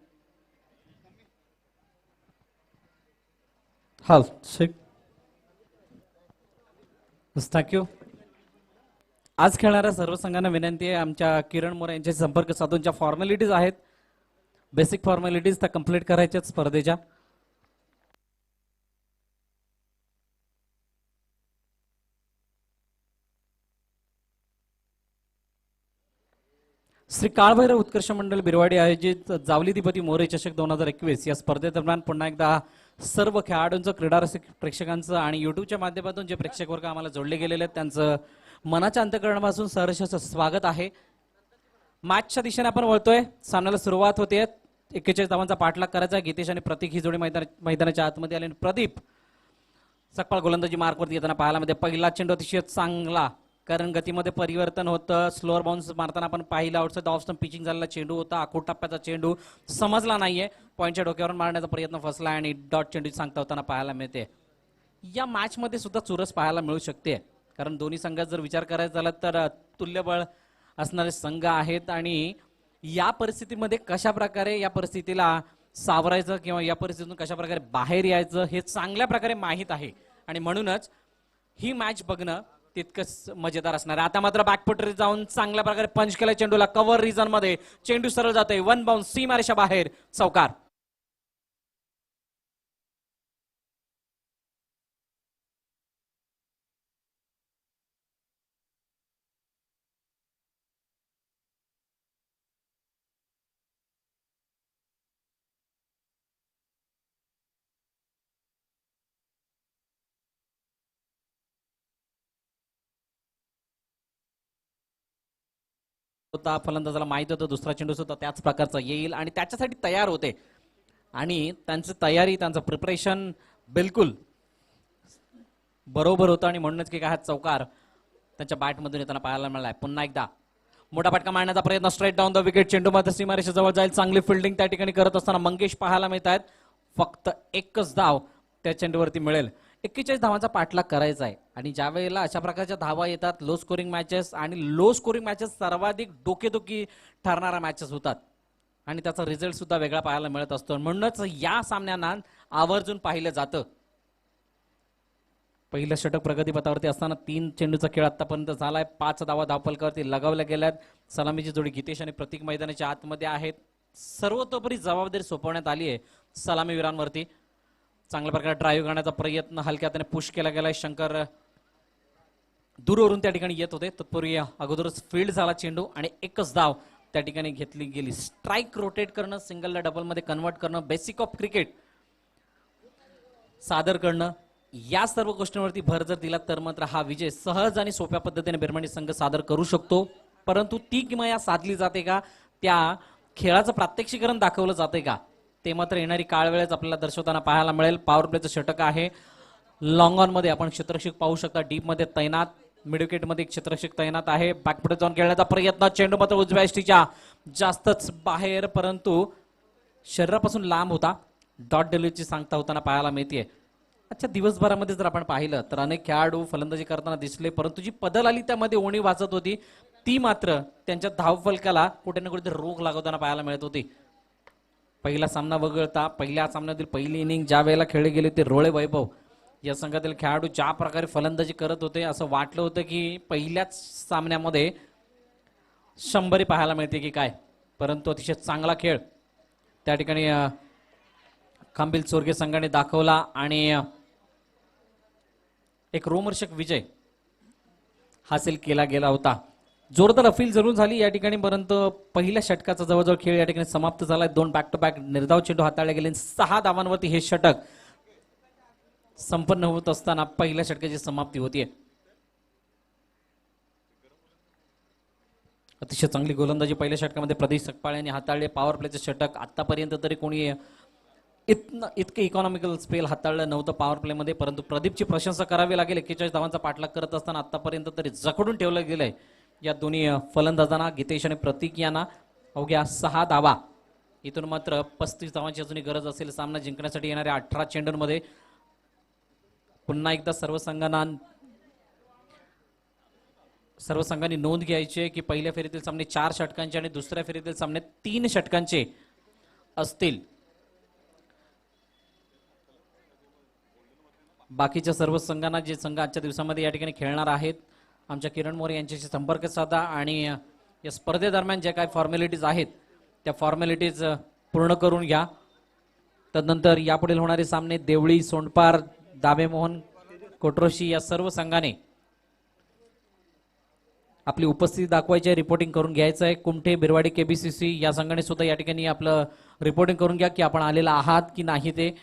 Hello check. थँक्यू. आज खेळणाऱ्या सर्व संघांना विनंती आहे, आमच्या किरण मोरे यांच्याशी संपर्क साधून ज्या फॉर्मॅलिटीज आहेत, बेसिक फॉर्मॅलिटीज त्या कम्प्लीट करायच्या स्पर्धेच्या. श्री काळभैरव उत्कर्ष मंडळ बिरवाडी आयोजित जावली अधिपती मोरे चषक 2021 या स्पर्धेदरम्यान पुन्हा एकदा सर्व खेळाडूंचं, क्रीडारसिक प्रेक्षकांचं आणि युट्यूबच्या माध्यमातून जे प्रेक्षक वर्ग आम्हाला जोडले गेलेले आहेत त्यांचं मनाच्या अंतःकरणापासून सहर्ष स्वागत आहे. मॅचच्या दिशेने आपण वळतोय. सामन्याला सुरुवात होते. 41 धावांचा पाठलाग करायचा. गीतेश आणि प्रतीक ही जोडी मैदानाच्या आतमध्ये आले. प्रदीप सकपाळ गोलंदाजी मार्कवरती येताना पाहायला मध्ये पहिला चेंडू अतिशय चांगला, कारण गतीमध्ये परिवर्तन होतं. स्लोअर बाउन्स मारताना आपण पाहिलं आउटसाइड ऑफ स्टंप पिचिंग झालेला चेंडू होता. आखूड टप्प्याचा चेंडू समजला नाहीये. पॉईंटच्या डोक्यावर मारण्याचा प्रयत्न फसला आणि डॉट चेंडू सांगता होताना पाहायला मिळते. या मॅच मध्ये सुद्धा चुरस पाहायला मिळू शकते, कारण दोन्ही संघात जर विचार करायचा झाला तर तुल्यबळ असणारे संघ आहेत आणि या परिस्थितीमध्ये कशा प्रकारे या परिस्थितीला सावरायचं किंवा या परिस्थितीतून कशा प्रकारे बाहेर यायचं हे चांगल्या प्रकारे माहीत आहे आणि म्हणूनच ही मॅच बघणं तितकंच मजेदार असणार आहे. आता मात्र बॅकफुटरी जाऊन चांगल्या प्रकारे पंच केला चेंडूला. कव्हर रिझन मध्ये चेंडू सरळ जातोय. 1 बाउन्स सीमारेषा बाहेर. चौकार. फलंदाजाला माहित होतं दुसरा चेंडू सुद्धा त्याच प्रकारचा येईल आणि त्याच्यासाठी तयार होते आणि त्यांची तयारी, त्यांचं प्रिपरेशन बिलकुल बरोबर होतं आणि म्हणूनच की काय चौकार त्यांच्या बॅटमधून येताना पाहायला मिळालाय. पुन्हा एकदा मोठा फटका मारण्याचा प्रयत्न. Straight down the wicket. चेंडू मात्र सीमारेषा जवळ जाईल. चांगली फिल्डिंग त्या ठिकाणी करत असताना मंगेश पाहायला मिळत आहेत. फक्त एकच धाव त्या चेंडूवरती मिळेल. 41 धावांचा पाठलाग करायचा आहे आणि ज्या वेळेला अशा प्रकारच्या धावा येतात, लो स्कोरिंग मॅचेस आणि लो स्कोरिंग मॅचेस सर्वाधिक डोकेदुखी ठरणाऱ्या मॅचेस होतात आणि त्याचा रिझल्ट सुद्धा वेगळा पाहायला मिळत असतो. म्हणूनच या सामन्यांना आवर्जून पाहिलं जातं. पहिलं षटक प्रगतीपथावरती असताना 3 चेंडूचा खेळ आतापर्यंत झालाय. 5 धावा धावफलकावरती लगावल्या गेल्यात. सलामीची जोडी गीतेश आणि प्रतीक मैदानाच्या आतमध्ये आहेत. सर्वतोपरी जबाबदारी सोपवण्यात आली आहे सलामीवीरांवरती. चांगल्या प्रकारे ड्राईव्ह करण्याचा प्रयत्न हलक्या हाताने पुश केला गेलाय. शंकर दूरवरून त्या ठिकाणी येत होते. तत्पूर्वी अगोदरच फील्ड झाला चेंडू आणि एकच धाव त्या ठिकाणी घेतली गेली. स्ट्राईक रोटेट करणं, सिंगलला डबलमध्ये कन्वर्ट करणं, बेसिक ऑफ क्रिकेट सादर करणं, या सर्व गोष्टींवरती भर जर दिला तर मात्र हा विजय सहज आणि सोप्या पद्धतीने बिरमणी संघ सादर करू शकतो. परंतु ती किमया साधली जाते का, त्या खेळाचं प्रात्यक्षिकरण दाखवलं जाते का, ते मात्र येणारी काळ वेळेच आपल्याला दर्शवताना पाहायला मिळेल. पॉवर प्लेचं षटक आहे. लॉंग ऑन मध्ये आपण क्षेत्ररक्षक पाहू शकता. डीप मध्ये तैनात, मिड विकेट मध्ये एक क्षेत्ररक्षक तैनात आहे. बॅकफुटे जाऊन खेळण्याचा प्रयत्न, चेंडू मात्र उजव्या यष्टीच्या जास्तच बाहेर, परंतु शरीरापासून लांब होता. डॉट डेलिव्हरीची सांगता होताना पाहायला मिळते. अच्छा, दिवसभरामध्ये जर आपण पाहिलं तर अनेक खेळाडू फलंदाजी करताना दिसले, परंतु जी पदल आली त्यामध्ये ओणी वाचत होती, ती मात्र त्यांच्या धावफलकाला कुठे ना कुठे रोख लागवताना पाहायला मिळत होती. पहिला सामना वगळता पहिल्या सामन्यातील पहिली इनिंग ज्या वेळेला खेळली गेली ते रोळे वैभव या संघातील खेळाडू ज्या प्रकारे फलंदाजी करत होते, असं वाटलं होतं की पहिल्याच सामन्यामध्ये 100 पाहायला मिळते की काय. परंतु अतिशय चांगला खेळ त्या ठिकाणी खांबिल चोरगे संघाने दाखवला आणि एक रोमहर्षक विजय हासिल केला गेला होता. जोरदार अपील जरूर झाली या ठिकाणी, परंतु पहिल्या षटकाचा जवळजवळ खेळ या ठिकाणी समाप्त झालाय. 2 बॅक टू बॅक निर्धाव चेंडू हाताळले गेले. 6 धावांवरती हे षटक संपन्न होत असताना पहिल्या षटकाची समाप्ती होतीये. अतिशय चांगली गोलंदाजी पहिल्या षटकामध्ये प्रदीप सकपाळ यांनी हाताळले. पॉवर प्लेचे षटक आतापर्यंत तरी कोणी इतके इकॉनॉमिकल स्पेल हाताळलं नव्हतं पॉवर प्ले मध्ये, परंतु प्रदीपची प्रशंसा करावी लागेल. 41 धावांचा पाठलाग करत असताना आतापर्यंत तरी जखडून ठेवलं गेलंय या दोन्ही फलंदाजांना, गीतेश आणि प्रतीक यांना. अवघ्या 6 धावा, इथून मात्र 35 धावांची अजूनही गरज असेल सामना जिंकण्यासाठी. येणाऱ्या 18 चेंडूंमध्ये पुन्हा एकदा सर्व संघांनी नोंद घ्यायची आहे की पहिल्या फेरीतील सामने 4 षटकांचे आणि दुसऱ्या फेरीतील सामने 3 षटकांचे असतील. बाकीच्या सर्व संघांना, जे संघ आजच्या दिवसामध्ये या ठिकाणी खेळणार आहेत, आमच्या किरण मोरे यांच्याशी संपर्क साधा आणि या स्पर्धेदरम्यान ज्या काही फॉर्मॅलिटीज आहेत त्या फॉर्मॅलिटीज पूर्ण करून घ्या. तदनंतर यापुढील होणारे सामने देवळी, सोंडपार, दाबेमोहन, कोट्रोशी या सर्व संघाने आपली उपस्थिती दाखवायची आहे, रिपोर्टिंग करून घ्यायचं आहे. कुमठे, बिरवाडी, केबीसीसी या संघाने सुद्धा या ठिकाणी आपलं रिपोर्टिंग करून घ्या की आपण आलेला आहात की नाही ते.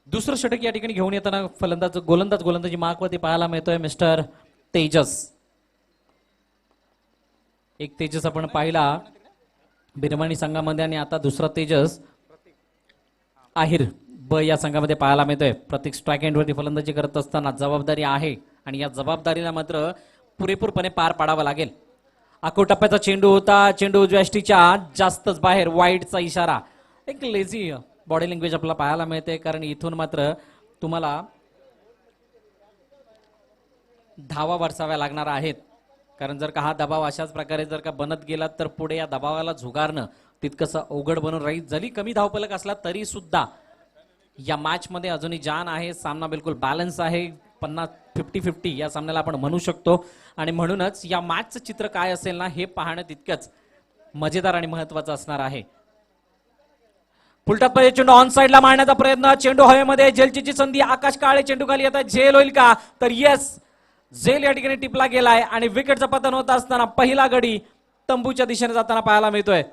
दुसरं षटक या ठिकाणी घेऊन येताना गोलंदाजी मार्कवरती पाहायला मिळतोय मिस्टर तेजस. एक तेजस आपण पाहिला बिरमणी संघामध्ये आणि आता दुसरा तेजस आहिर ब या संघामध्ये पाहायला मिळतोय. प्रत्येक स्ट्राईक एंडवरती फलंदाजी करत असताना जबाबदारी आहे आणि या जबाबदारीला मात्र पुरेपूरपणे पार पाडावा लागेल. आखो टप्प्याचा चेंडू होता, चेंडू उजव्या यष्टीच्या जास्तच बाहेर, वाईडचा इशारा. एक लेझी बॉडी लँग्वेज आपल्याला पाहायला मिळते, कारण इथून मात्र तुम्हाला धावा बरसाव्या लागणार आहेत. कारण जर का हा दबाव अशाच प्रकारे जर का बनत गेला तर पुढे या दबावाला झुगारणं तितकंसं अवघड बनून राहील. जरी कमी धावफलक असला तरी सुद्धा या मॅच मध्ये अजूनही जान आहे. सामना बिलकुल बॅलन्स आहे. 50-50 या सामन्याला आपण म्हणू शकतो आणि म्हणूनच या मॅचचं चित्र काय असेल ना, हे पाहणं तितकंच मजेदार आणि महत्वाचं असणार आहे. फुलटप्पा चेंडू ऑन साइडला मारण्याचा प्रयत्न, चेंडू हवेमध्ये, झेलची संधी. आकाश काळे चेंडू खाली येतात. झेल होईल का, तर येस, झेल या ठिकाणी टिपला गेलाय आणि विकेटचं पतन होत असताना पहिला गडी तंबूच्या दिशेने जाताना पाहायला मिळतोय.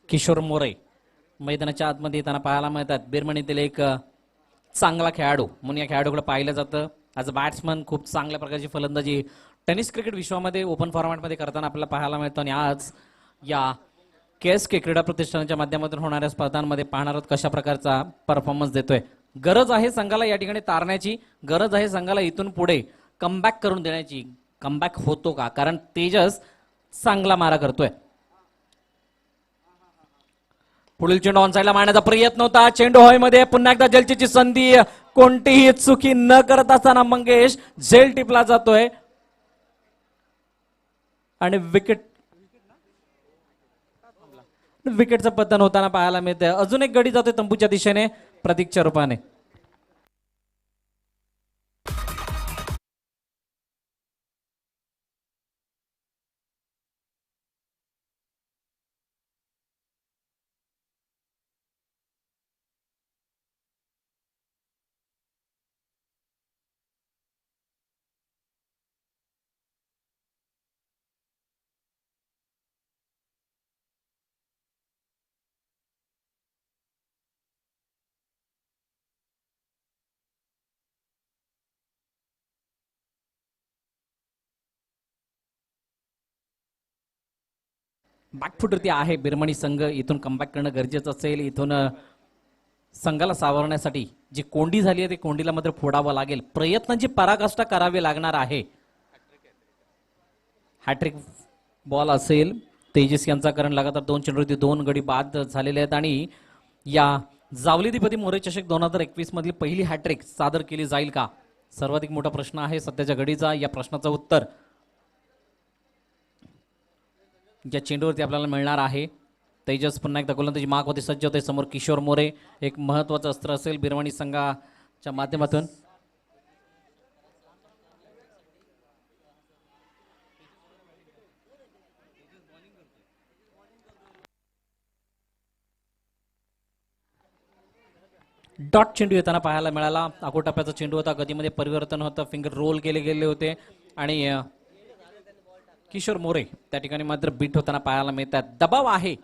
किशोर मोरे मैदानाच्या आतमध्ये येताना पाहायला मिळतात. बिरमणीतील एक चांगला खेळाडू म्हणून या खेळाडूकडे पाहिलं जातं. ॲज अ बॅट्समन खूप चांगल्या प्रकारची फलंदाजी टेनिस क्रिकेट विश्वामध्ये ओपन फॉर्मॅटमध्ये करताना आपल्याला पाहायला मिळतं. आणि आज या KSK क्रीडा प्रतिष्ठानाच्या माध्यमातून होणाऱ्या स्पर्धांमध्ये पाहणार आहोत कशा प्रकारचा परफॉर्मन्स देतोय. गरज आहे संघाला या ठिकाणी तारण्याची, गरज आहे संघाला इथून पुढे कमबॅक करून देण्याची. कमबॅक होतो का? कारण तेजस चांगला मारा करतोय. पुढील चेंडू ऑन साईडला मारण्याचा प्रयत्न होता. चेंडू हवेमध्ये पुन्हा एकदा जलचीची संधी. कोणतीही चुकी न करत असताना मंगेश झेल टिपला जातोय आणि विकेटचं पतन होताना पाहायला मिळतंय. अजून एक गडी जातोय तंबूच्या दिशेने प्रतीकच्या रूपाने. बॅकफुटवरती आहे बिरमणी संघ. इथून कमबॅक करणं गरजेचं असेल. इथून संघाला सावरण्यासाठी जी कोंडी झाली आहे ती कोंडीला मात्र फोडावं लागेल. प्रयत्नांची पराकाष्ठा करावी लागणार आहे. हॅट्रिक बॉल असेल तेजस यांचा, कारण लगातार 2 चेंडूवरती 2 गडी बाद झालेले आहेत. आणि या जावलीधिपती मोरे चषक 2021 मधली पहिली हॅट्रिक सादर केली जाईल का? सर्वाधिक मोठा प्रश्न आहे सध्याच्या घडीचा. या प्रश्नाचं उत्तर या चेंडूवरती आपल्याला मिळणार आहे. तेजस पुन्हा एकदा गोलंदाजी मागवरती सज्ज होते. समोर किशोर मोरे एक महत्वाचं अस्त्र असेल बिरमणी संघाच्या माध्यमातून. डॉट चेंडू येताना पाहायला मिळाला. अकोटप्प्याचा चेंडू होता, गतीमध्ये परिवर्तन होतं, फिंगर रोल केले गेले होते आणि किशोर मोरे त्या ठिकाणी मात्र बीट होताना पाहायला मिळतात. दबाव आहे,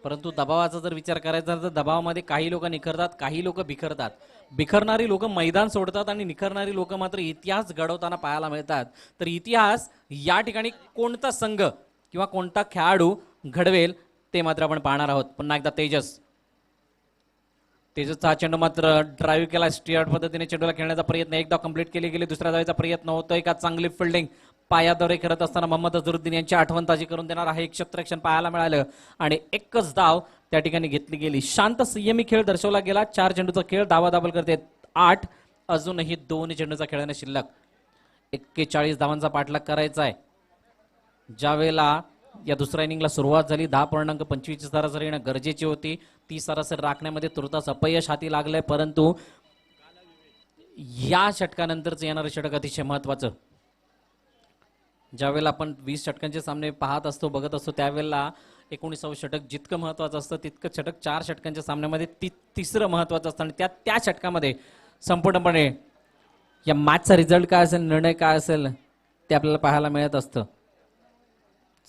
परंतु दबावाचा जर विचार करायचा तर दबावामध्ये काही लोक निखरतात, काही लोक बिखरतात. बिखरणारी लोक मैदान सोडतात आणि निखरणारी लोक मात्र इतिहास घडवताना पाहायला मिळतात. तर इतिहास या ठिकाणी कोणता संघ किंवा कोणता खेळाडू घडवेल ते मात्र आपण पाहणार आहोत. पुन्हा एकदा तेजसचा चेंडू मात्र ड्राईव्ह केला. स्टिअर्ड पद्धतीने चेंडूला खेळण्याचा प्रयत्न एकदा कंप्लीट केली गेली. दुसऱ्या धावेचा प्रयत्न होतोय का? चांगली फिल्डिंग पायाद्वारे करत असताना मोहम्मद अझरुद्दीन यांची आठवण ताजी करून देणार आहे. एक क्षेत्ररक्षण पाहायला मिळालं आणि एकच धाव त्या ठिकाणी घेतली गेली. शांत संयमी खेळ दर्शवला गेला. 4 चेंडूचा खेळ, दाबादाबल करते 8. अजूनही 2 चेंडूचा खेळणे शिल्लक. 41 धावांचा पाठलाग करायचा आहे. ज्यावेळेला या दुसऱ्या इनिंगला सुरुवात झाली 10.25 सरासरी येणं गरजेची होती. ती सरासरी राखण्यामध्ये तुर्तास अपयश हाती लागलंय, परंतु या षटकानंतरच येणारं षटक अतिशय महत्वाचं. ज्यावेळेला आपण 20 षटकांचे सामने पाहत असतो, बघत असतो, त्यावेळेला 19वे षटक जितकं महत्वाचं असतं तितकं षटक 4 षटकांच्या सामन्यामध्ये तिसरं महत्वाचं असतं. आणि त्या षटकामध्ये संपूर्णपणे या मॅचचा रिझल्ट काय असेल, निर्णय काय असेल ते आपल्याला पाहायला मिळत असतं.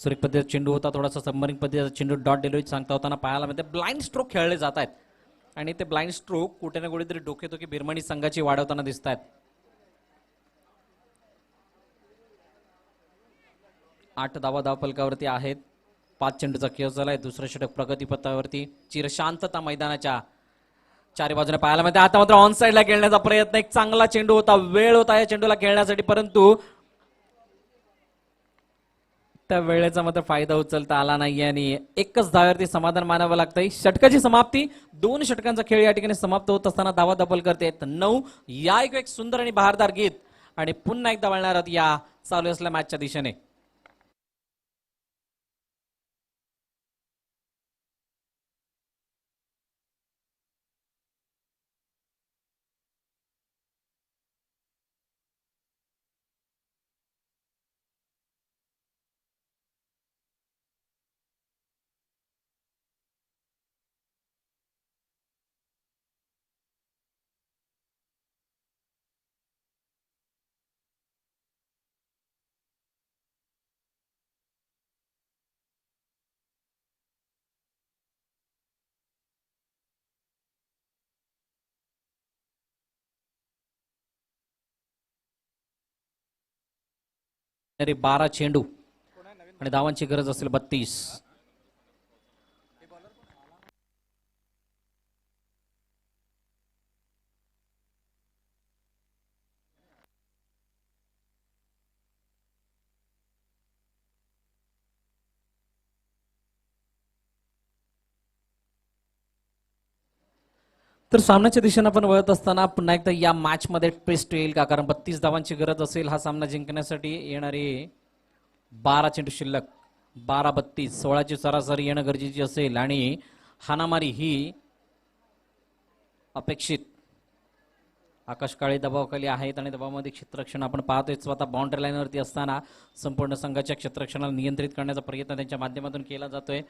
सुरेख पद्धतीचा चेंडू होता, थोडासा सबमरिंग पद्धतीचा चेंडू डॉट डिलिव्हरी सांगता होताना पाहायला मिळते. ब्लाइंड स्ट्रोक खेळले जात आहेत आणि ते ब्लाइंड स्ट्रोक कुठे ना कुठेतरी डोकेदुखी बिरमणी संघाची वाढवताना दिसत आहेत. 8 धावा धावफलकावरती आहेत. 5 चेंडूचा खेळ झालाय. दुसरं षटक प्रगतीपथावरती. चिरशांतता मैदानाच्या चारी बाजूने पाहायला मिळते. आता मात्र ऑन साईडला खेळण्याचा प्रयत्न. एक चांगला चेंडू होता, वेळ होता या चेंडूला खेळण्यासाठी, परंतु त्या वेळेचा मात्र फायदा उचलता आला नाहीये आणि एकच धाव्यावरती समाधान मानावं लागतंय. षटकाची समाप्ती. 2 षटकांचा खेळ या ठिकाणी समाप्त होत असताना धावा दबल करते 9. या एक सुंदर आणि बहारदार गीत आणि पुन्हा एकदा वळणार आहोत या चालू असलेल्या मॅचच्या दिशेने. तरी 12 चेंडू आणि धावांची गरज असेल 32. तर सामन्याच्या दिशेने आपण वळत असताना पुन्हा एकदा या मॅच मध्ये ट्विस्ट येईल का, कारण 32 धावांची गरज असेल हा सामना जिंकण्यासाठी. येणारे 12 चेंडू शिल्लक, 12-32, 16ची सरासरी येणं गरजेची असेल आणि हाणामारी ही अपेक्षित. आकाश काळे दबावाखाली आहेत आणि दबावामध्ये क्षेत्ररक्षण आपण पाहतोय. स्वतः बाउंड्री लाईनवरती असताना संपूर्ण संघाच्या क्षेत्ररक्षणाला नियंत्रित करण्याचा प्रयत्न त्यांच्या माध्यमातून केला जातोय.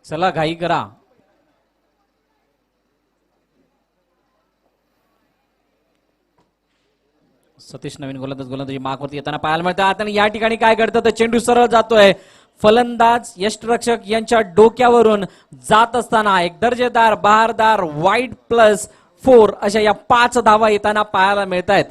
चला घाई करा. सतीश नवीन गोलंदाजी मार्कवरती येताना पाहायला मिळतात आणि या ठिकाणी काय करतात तर चेंडू सरळ जातोय. फलंदाज यष्टिरक्षक यांच्या डोक्यावरून जात असताना एक दर्जेदार बहारदार वाईड+4 अशा या 5 धावा येताना पाहायला मिळत आहेत.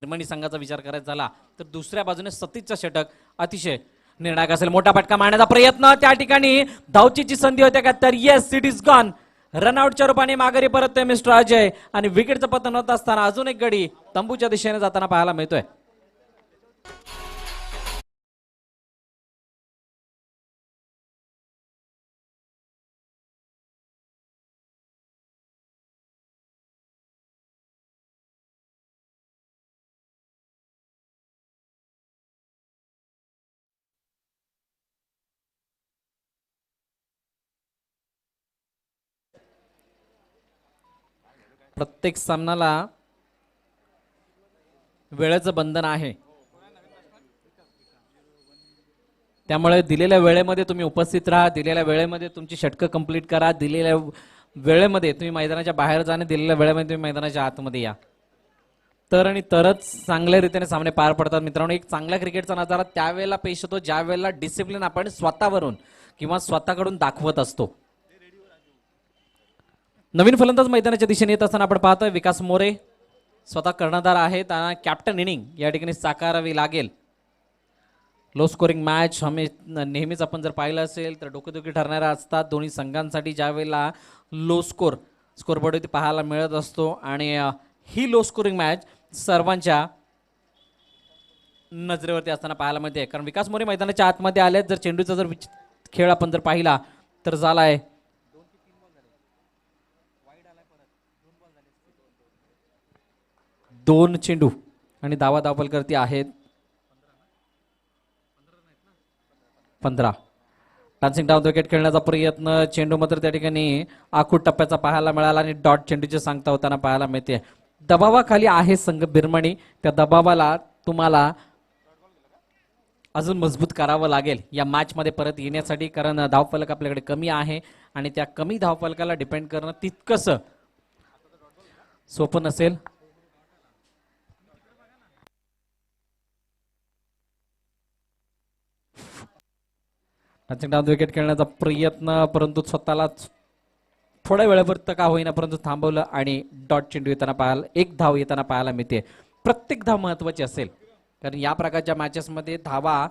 जर्मनी संघाचा विचार करायचा झाला तर दुसऱ्या बाजूने सतीशचा षटक अतिशय निर्णायक असेल. मोठा फटका मारण्याचा प्रयत्न, त्या ठिकाणी धावचीची संधी होते का तर येस, इट इज गॉन. रनआउटच्या रूपाने माघारी परततोय मिस्टर अजय आणि विकेटचं पतन होत असताना अजून एक गडी तंबूच्या दिशेने जाताना पाहायला मिळतोय. प्रत्येक सामन्याला वेळेचं बंधन आहे, त्यामुळे दिलेल्या वेळेमध्ये तुम्ही उपस्थित राहा, दिलेल्या वेळेमध्ये तुमची षटकं कंप्लीट करा, दिलेल्या वेळेमध्ये तुम्ही मैदानाच्या बाहेर जा आणि दिलेल्या वेळेमध्ये तुम्ही मैदानाच्या आतमध्ये या, तर आणि तरच चांगल्या रीतीने सामने पार पडतात. मित्रांनो, एक चांगला क्रिकेटचा नजारा त्यावेळेला पेश होतो ज्या वेळेला डिसिप्लिन आपण स्वतःवरून किंवा स्वतःकडून दाखवत असतो. नवीन फलंदाज मैदानाच्या दिशेने येत असताना आपण पाहतोय विकास मोरे स्वतः कर्णधार आहेत आणि कॅप्टन इनिंग या ठिकाणी साकारावी लागेल. लो स्कोरिंग मॅच नेहमीच आपण जर पाहिलं असेल तर डोकेदुखी ठरणाऱ्या असतात दोन्ही संघांसाठी, ज्या वेळेला लो स्कोरबोर्ड पाहायला मिळत असतो आणि ही लो स्कोरिंग मॅच सर्वांच्या नजरेवरती असताना पाहायला मिळते. कारण विकास मोरे मैदानाच्या आतमध्ये आले, जर चेंडूचा जर खेळ आपण जर पाहिला तर झालाय 2 चेंडू आणि धावपलकर्ती आहेत 15. डान्सिंग डाऊन विकेट खेळण्याचा प्रयत्न, चेंडू मात्र त्या ठिकाणी आखूड टप्प्याचा पाहायला मिळाला आणि डॉट चेंडूची सांगता होताना पाहायला मिळते. दबावाखाली आहे संघ बिरमणी, त्या दबावाला तुम्हाला अजून मजबूत करावं लागेल या मॅच मध्ये परत येण्यासाठी, कारण धावफलक आपल्याकडे कमी आहे आणि त्या कमी धावफलकाला डिपेंड करणं तितकंस सोपं नसेल. डाऊन विकेट खेळण्याचा प्रयत्न, परंतु स्वतःला थोड्या वेळापर्यंत का होईना परंतु थांबवलं आणि डॉट चेंडू येताना पाहायला, एक धाव येताना पाहायला मिळते. प्रत्येक धाव महत्वाची असेल, कारण या प्रकारच्या मॅचेसमध्ये धावा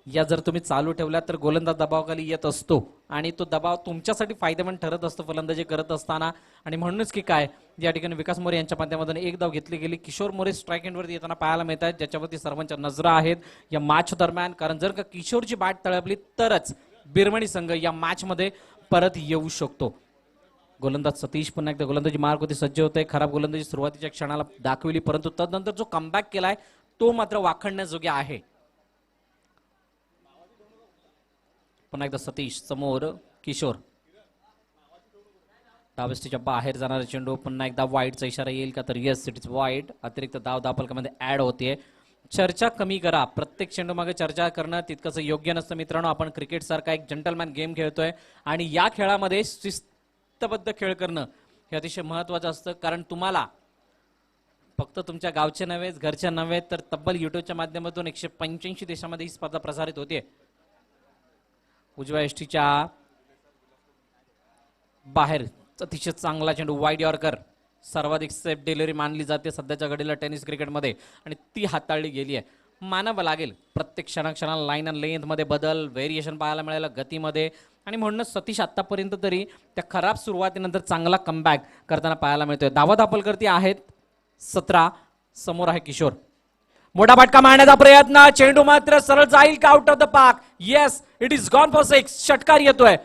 या जर तुम्ही चालू ठेवल्या तर गोलंदाज दबावाखाली येत असतो आणि तो दबाव तुमच्यासाठी फायदेमंद ठरत असतो फलंदाजी करत असताना. आणि म्हणूनच की काय, या ठिकाणी विकास मोरे यांच्या माध्यमातून एक धाव घेतली गेली. किशोर मोरे स्ट्राईक एंडवरती येताना पाहायला मिळत आहेत, ज्याच्यावरती सर्वांच्या नजरा आहेत या मॅच दरम्यान, कारण जर का किशोरची बॅट तळपली तरच बिरमणी संघ या मॅच मध्ये परत येऊ शकतो. गोलंदाज सतीश पुन्हा एकदा गोलंदाजी मार्ग होती सज्ज होते. खराब गोलंदाजी सुरुवातीच्या क्षणाला दाखवली, परंतु तदनंतर जो कमबॅक केलाय तो मात्र वाखणण्याजोग्य आहे. पुन्हा एकदा सतीश समोर किशोर, डावेस्टीच्या बाहेर जाणारा चेंडू, पुन्हा एकदा वाईटचा इशारा येईल का तर येस इट इज वाईट. अतिरिक्त धाव धावफलकामध्ये ऍड होते. चर्चा कमी करा, प्रत्येक चेंडू मागे चर्चा करणं तितकंच योग्य नसतं मित्रांनो. आपण क्रिकेट सारखा एक जंटलमॅन गेम खेळतोय आणि या खेळामध्ये शिस्तबद्ध खेळ करणं हे अतिशय महत्वाचं असतं, कारण तुम्हाला फक्त तुमच्या गावचे नव्हे, घरच्या नव्हे, तर तब्बल युट्यूबच्या माध्यमातून 185 देशामध्ये ही स्पर्धा प्रसारित होते. उजव्या यष्टीच्या बाहेर अतिशय चांगला चेंडू, वाईड यॉर्कर, सर्वाधिक सेफ डिलिव्हरी मानली जाते सध्याच्या घडीला टेनिस क्रिकेटमध्ये आणि ती हाताळली गेली आहे. मानावं लागेल, प्रत्येक क्षणाक्षणाला लाईन अँड लेंथ मध्ये बदल, व्हेरिएशन पाहायला मिळालं गतीमध्ये, आणि म्हणूनच सतीश आतापर्यंत तरी त्या खराब सुरुवातीनंतर चांगला कमबॅक करताना पाहायला मिळतोय. धावा दापलकर्ते आहेत 17, समोर आहे किशोर. मोठा फटका मारण्याचा प्रयत्न, चेंडू मात्र सरळ जाईल का out of the park. Yes it is gone for 6. षटकार येतोय.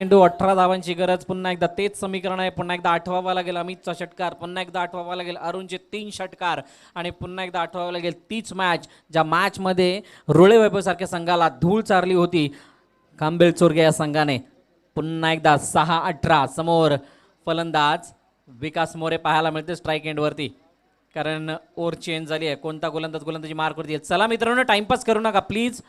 चेंडू 18 धावांची गरज. पुन्हा एकदा तेच समीकरण आहे, पुन्हा एकदा आठवावा लागेल अमितचा षटकार, पुन्हा एकदा आठवावा लागेल अरुणचे 3 षटकार आणि पुन्हा एकदा आठवावा लागेल तीच मॅच ज्या मॅच मध्ये रुळे वैभव सारख्या संघाला धूळ चारली होती कांबेल चोरगे या संघाने. पुन्हा एकदा 6-18 समोर फलंदाज विकास मोरे पाहायला मिळते स्ट्राईक एंड वरती, कारण ओव्हर चेंज झाली आहे. कोणता गोलंदाज गोलंदाजी मार्क वरती. चला मित्रांनो, टाइमपास करू नका प्लीज.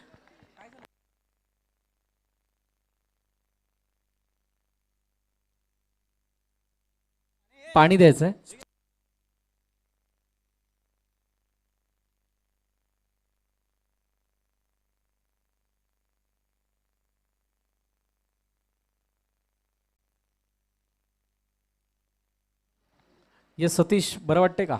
पाणी द्यायचंय. ये सतीश, बरं वाटतंय का?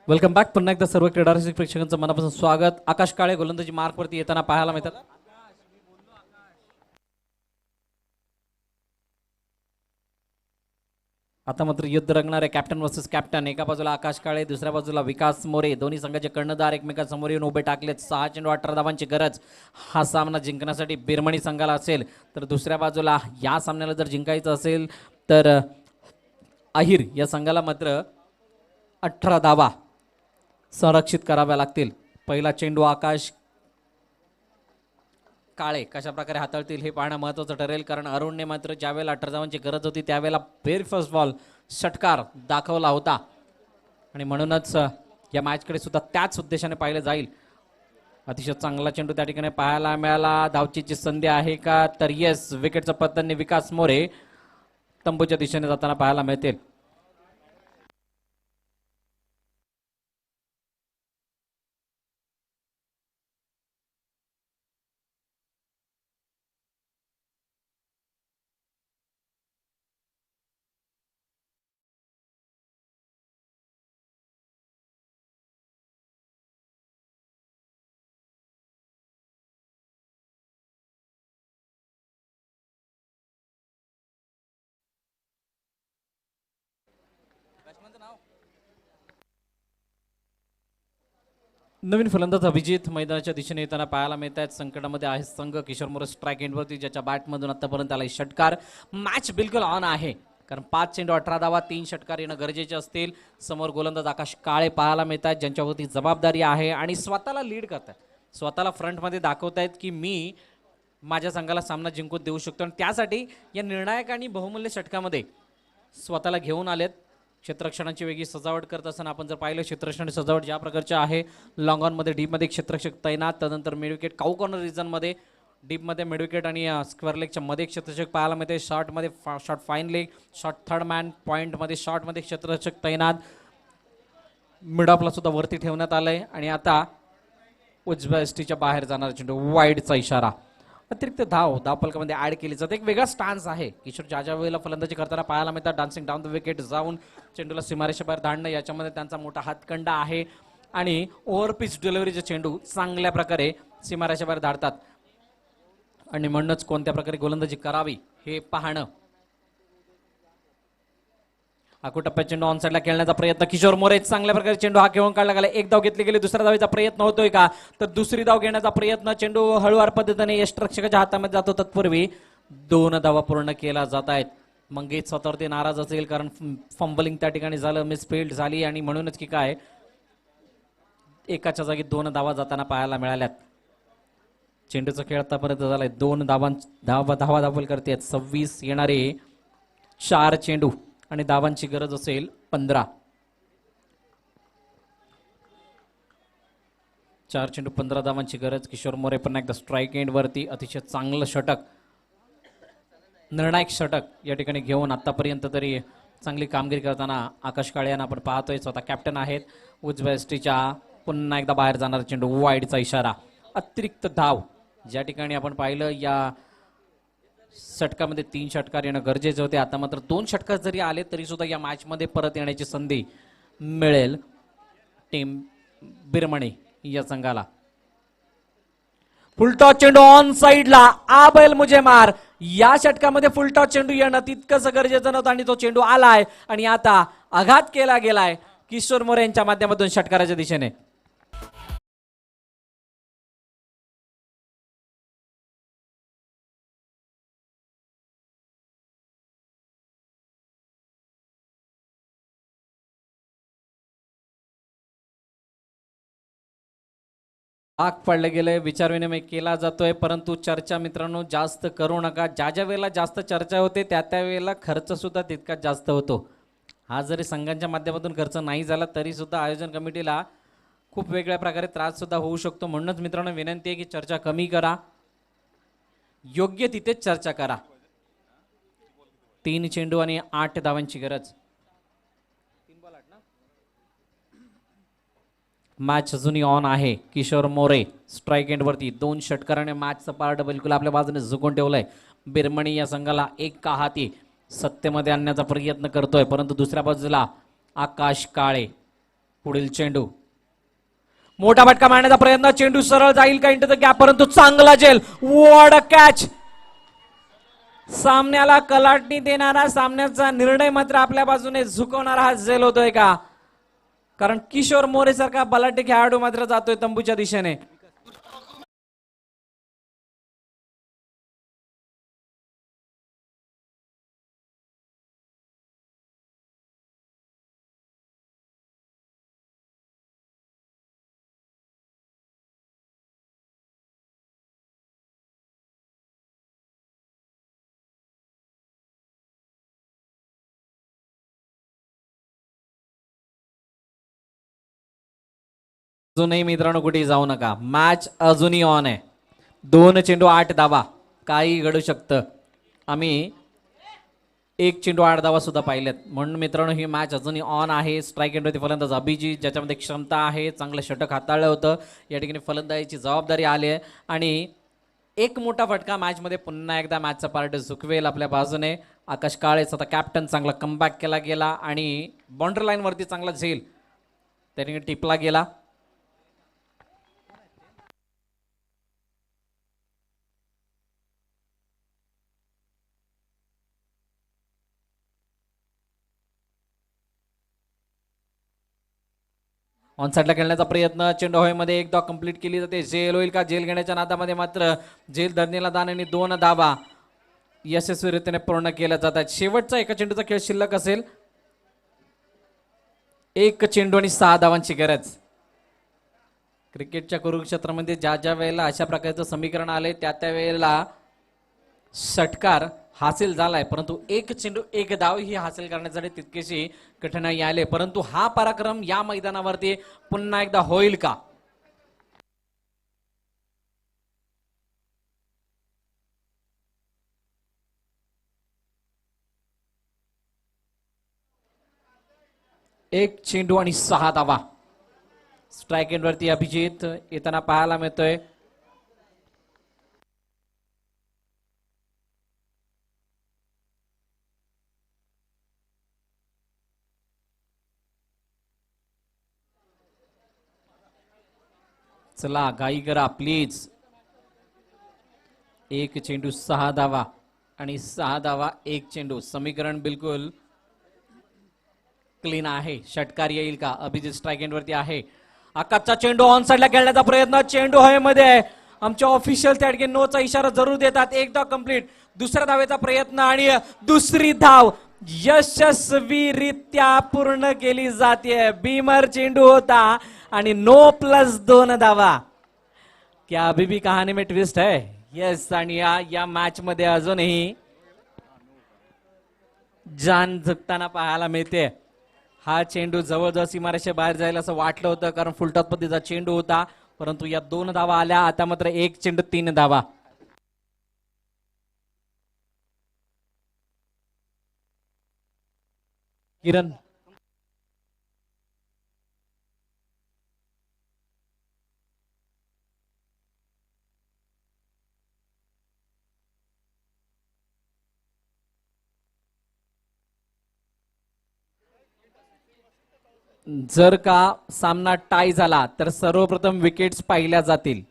Welcome back. पुन्हा एकदा सर्व क्रीडा रसिक प्रेक्षकांचं मनापासून स्वागत. आकाश काळे गोलंदाजी मार्क वरती येताना पाहायला मिळतात. आता मात्र युद्ध रंगणार आहे, कॅप्टन वर्सेस कॅप्टन. एका बाजूला आकाश काळे, दुसऱ्या बाजूला विकास मोरे. दोन्ही संघाचे कर्णधार एकमेकांसमोर येऊन उभे टाकलेत. 6 चेंडू 18 धावांची गरज. हा सामना जिंकण्यासाठी बिरमणी संघाला असेल, तर दुसऱ्या बाजूला या सामन्याला जर जिंकायचं असेल तर अहिर या संघाला मात्र 18 धावा संरक्षित कराव्या लागतील. पहिला चेंडू आकाश काळे कशा प्रकारे हाताळतील हे पाहणं महत्त्वाचं ठरेल, कारण अरुणने मात्र ज्यावेळेला 18 धावांची गरज होती त्यावेळेला व्हेरी फर्स्ट बॉल षटकार दाखवला होता. आणि म्हणूनच या मॅचकडे सुद्धा त्याच उद्देशाने पाहिलं जाईल. अतिशय चांगला चेंडू त्या ठिकाणी पाहायला मिळाला. धावचीची संधी आहे का, तर येस, विकेटचा पतन विकास मोरे तंबूच्या दिशेने जाताना पाहायला मिळतील. नवीन फलंदाज अभिजित मैदानाच्या दिशेने येताना पाहायला मिळत आहेत. संकटामध्ये आहे संघ. किशोर मोरे स्ट्राईक एंडवरती, ज्याच्या बॅटमधून आतापर्यंत आला षटकार. मॅच बिलकुल ऑन आहे, कारण 5 चेंडू 18 धावा, 3 षटकार येणं गरजेचे असतील. समोर गोलंदाज आकाश काळे पाहायला मिळत आहेत, ज्यांच्यावरती जबाबदारी आहे आणि स्वतःला लीड करतात, स्वतःला फ्रंटमध्ये दाखवत आहेत की मी माझ्या संघाला सामना जिंकून देऊ शकतो. आणि त्यासाठी या निर्णायक आणि बहुमूल्य षटकामध्ये स्वतःला घेऊन आलेत. क्षेत्ररक्षणाची वेगळी सजावट करत असताना आपण जर पाहिलं, क्षेत्ररक्षण सजावट ज्या प्रकारची आहे, लॉंग ऑनमध्ये डीपमध्ये क्षेत्ररक्षक तैनात, त्यानंतर मिड विकेट काऊ कॉर्नर रिजनमध्ये डीपमध्ये मिड विकेट आणि स्क्वेअर लेगच्या मध्ये क्षेत्ररक्षक पाहायला मिळते. शॉर्टमध्ये short fine leg, short third man, पॉईंटमध्ये शॉर्टमध्ये क्षेत्ररक्षक तैनात, मिड ऑफला सुद्धा वरती ठेवण्यात आलंय. आणि आता उजव्या एसटीच्या बाहेर जाणारा चेंडू, वाईडचा इशारा. अतिरिक्त धावफलकामध्ये ऍड केली जाते. एक वेगळा स्टान्स आहे किशोर ज्या वेळेला फलंदाजी करताना पाहायला मिळतात. डान्सिंग डाऊन द विकेट जाऊन चेंडूला सीमारेषा बाहेर धाडणं, याच्यामध्ये त्यांचा मोठा हातखंडा आहे. आणि ओव्हरपिच डिलिव्हरीचे चेंडू चांगल्या प्रकारे सीमारेषा बाहेर धाडतात. आणि म्हणूनच कोणत्या प्रकारे गोलंदाजी करावी हे पाहणं. आकुटप्प्यात चेंडू ऑन साईडला खेळण्याचा प्रयत्न, किशोर मोरे चांगल्या प्रकारे चेंडू हा खेळून काढला गेला. एक धाव घेतली गेली, दुसऱ्या धावेचा प्रयत्न होतोय का, तर दुसरी धाव घेण्याचा प्रयत्न. चेंडू हळूवार पद्धतीने यष्टिरक्षकाच्या हातामध्ये जातो, तत्पूर्वी 2 धावा पूर्ण केला जात आहेत. मंगेश स्वतःवरती नाराज असेल, कारण फंबलिंग त्या ठिकाणी झालं, मिसफिल्ड झाली आणि म्हणूनच की काय एकाच्या जागी 2 धावा जाताना पाहायला मिळाल्यात. चेंडूचा खेळ आतापर्यंत झालाय 2 धावा दाखल करते. 26 येणारे 4 चेंडू आणि धावांची गरज असेल 15. 4 चेंडू 15 धावांची गरज. किशोर मोरे पुन्हा एकदा स्ट्राईक एंड वरती. अतिशय चांगलं षटक, निर्णायक षटक या ठिकाणी घेऊन आतापर्यंत तरी चांगली कामगिरी करताना आकाश काळे यांना आपण पाहतोय. स्वतः कॅप्टन आहेत. उजव्या एसटीच्या पुन्हा एकदा बाहेर जाणारा चेंडू, वाईडचा इशारा. अतिरिक्त धाव ज्या ठिकाणी आपण पाहिलं, या षटकामध्ये 3 षटकार येणं गरजेचे होते. आता मात्र 2 षटकार जरी आले तरी सुद्धा या मॅच मध्ये परत येण्याची संधी मिळेल टीम बिरमणी या संघाला. फुलटॉस चेंडू ऑन साइडला, आ बैल मुझे मार. या षटकामध्ये फुलटॉस चेंडू येणं तितकंच गरजेचं नव्हतं आणि तो चेंडू आलाय आणि आता आघात केला गेलाय किशोर मोरे यांच्या माध्यमातून षटकाराच्या दिशेने. भाग पडले गेले, विचारविनिमय केला जातोय, परंतु चर्चा मित्रांनो जास्त करू नका. ज्या वेळेला जास्त चर्चा होते त्या वेळेला खर्च सुद्धा तितकाच जास्त होतो. हा जरी संघांच्या माध्यमातून खर्च नाही झाला तरी सुद्धा आयोजन कमिटीला खूप वेगळ्या प्रकारे त्रास सुद्धा होऊ शकतो. म्हणूनच मित्रांनो विनंती आहे की चर्चा कमी करा, योग्य तिथेच चर्चा करा. 3 चेंडू आणि 8 धावांची गरज. मॅच अजूनही ऑन आहे. किशोर मोरे स्ट्राईक एंड वरती 2 षटकाराने मॅचचा पार्ट बिलकुल आपल्या बाजूने झुकून ठेवलाय. बिरमणी या संघाला एका हाती सत्तेमध्ये आणण्याचा प्रयत्न करतोय, परंतु दुसऱ्या बाजूला आकाश काळे. पुढील चेंडू, मोठा फटका मारण्याचा प्रयत्न, चेंडू सरळ जाईल का इंटू द गॅप, परंतु चांगला झेल. What a catch. सामन्याला कलाटणी देणारा, सामन्याचा निर्णय मात्र आपल्या बाजूने झुकवणारा हा झेल होतोय का, कारण किशोर मोरे सारखा बलाढ्य खेळाडू मात्र जातोय तंबूच्या दिशेने. अजूनही मित्रांनो कुठेही जाऊ नका, मॅच अजूनही ऑन आहे. 2 चेंडू 8 धावा, काही घडू शकतं. आम्ही 1 चेंडू 8 धावा सुद्धा पाहिल्यात. म्हणून मित्रांनो ही मॅच अजूनही ऑन आहे. स्ट्राईक एंडवरती फलंदाज अभिजित, ज्याच्यामध्ये क्षमता आहे, चांगलं षटक हाताळलं होतं. या ठिकाणी फलंदाजीची जबाबदारी आली आहे आणि एक मोठा फटका मॅचमध्ये पुन्हा एकदा मॅचचा पार्ट झुकवेल आपल्या बाजूने. आकाश काळेच आता कॅप्टन, चांगला कमबॅक केला गेला आणि बाउंड्री लाईनवरती चांगला झेल त्याने टिपला गेला. ऑन साईडला खेळण्याचा प्रयत्न, चेंडू हवेमध्ये एकदा कंप्लीट केली जाते. झेल होईल का? झेल घेण्याच्या नादामध्ये मात्र झेल धरणीला दान आणि 2 धावा यशस्वीरित्याने पूर्ण केल्या जातात. शेवटचा एका चेंडूचा खेळ शिल्लक असेल. 1 चेंडू आणि 6 धावांची गरज. क्रिकेटच्या कुरुक्षेत्रामध्ये ज्या ज्या वेळेला अशा प्रकारचं समीकरण आले त्या त्या वेळेला षटकार हासिल झालाय, परंतु 1 चेंडू 1 धाव ही हासिल करण्यासाठी तितकीशी कठीणाई आले. परंतु हा पराक्रम या मैदानावरती पुन्हा एकदा होईल का? एक चेंडू आणि 6 धावा. स्ट्राईक एंडवरती अभिजित येताना पाहायला मिळतोय. चला घाई करा प्लीज. 1 चेंडू 6 धावा आणि 6 धावा 1 चेंडू. समीकरण बिलकुल क्लीन आहे. षटकार येईल का? अभिजित स्ट्राईक एंडवरती आहे. आकाशचा चेंडू ऑन साईडला खेळण्याचा प्रयत्न, चेंडू हवेमध्ये आहे. आमचे ऑफिशियल त्या ठिकाणी नोचा इशारा जरूर देतात. एकदा कंप्लीट. दुसऱ्या धावेचा प्रयत्न आणि दुसरी धाव यशस्वीरित्या पूर्ण केली जाते. बीमर चेंडू होता आणि नो प्लस 2 धावा. क्या अभी भी कहानी में ट्विस्ट है? यस. आणि या मॅच मध्ये अजूनही जान झुकताना पाहायला मिळते. हा चेंडू जवळजवळ सीमारेषे बाहेर जाईल असं वाटलं होतं, कारण फुलटॉस पद्धतीचा चेंडू होता. परंतु या 2 धावा आल्या. आता मात्र 1 चेंडू 3 धावा. किरण जर का सामना टाय झाला तर सर्वप्रथम विकेट्स पाहिल्या जातील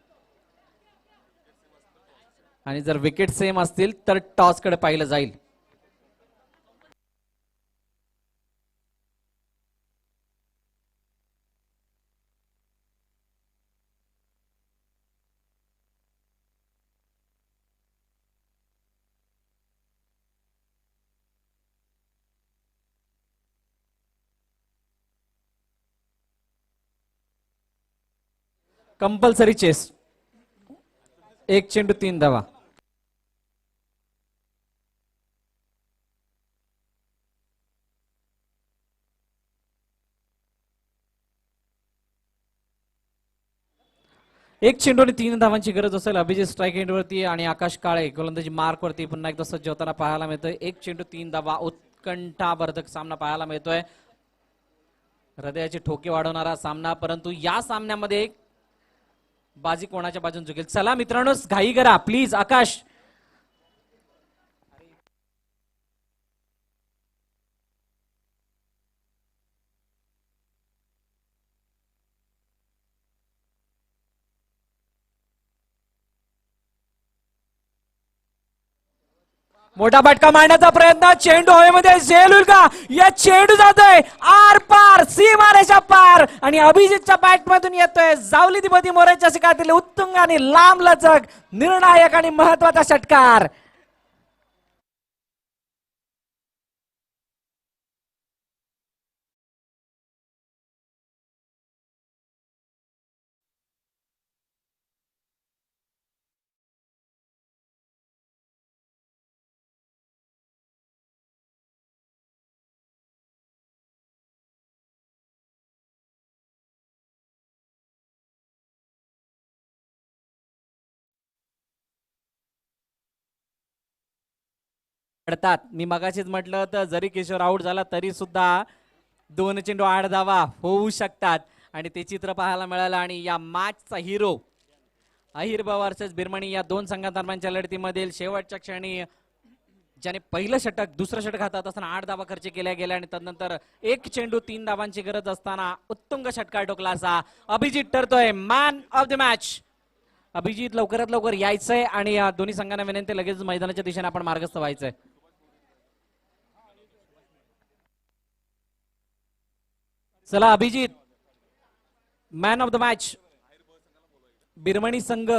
आणि जर विकेट सेम असतील तर टॉस कडे पाहिलं जाईल. Compulsory chess. 1 चेंडू 3 धावा. एक चेंडू आणि 3 धावांची गरज असेल. अभिजित स्ट्राईक एंडवरती आणि आकाश काळे गोलंदाजी मार्क वरती पुन्हा एकदा सज्ज होताना पाहायला मिळतोय. 1 चेंडू 3 धावा. उत्कंठावर्धक सामना पाहायला मिळतोय. हृदयाचे ठोके वाढवणारा सामना. परंतु या सामन्यामध्ये बाजी कोणाच्या बाजून झुकेल? चला मित्रांनो घाई करा प्लीज. आकाश मोठा फटका मारण्याचा प्रयत्न. चेंडू हवेमध्ये झेल होईल का? या चेंडू जातोय आर पार, सीमारेषा पार आणि अभिजितच्या बॅट मधून येतोय जावली दिपती मोरेच्या शिकारातील उत्तुंग आणि लांब लचक निर्णायक आणि महत्वाचा षटकार. पडतात. मी मगाशीच म्हटलं तर जरी किशोर आऊट झाला तरी सुद्धा 2 चेंडू 8 धावा होऊ शकतात आणि ते चित्र पाहायला मिळालं. आणि या मॅचचा हिरो अहिर वर्सेस बिरमणी या दोन संघांदरम्यानच्या लढतीमधील शेवटच्या क्षणी ज्याने पहिलं षटक दुसरं षटक हातात असताना 8 धावा खर्च केल्या गेल्या आणि तदनंतर 1 चेंडू 3 धावांची गरज असताना उत्तुंग षटकार ठोकला असा अभिजित ठरतोय man of the match. Abhijit लवकरात लवकर यायचंय आणि या दोन्ही संघांना विनंती लगेच मैदानाच्या दिशेने आपण मार्गस्थ व्हायचंय. चला Abhijit man of the match बिरमणी संघ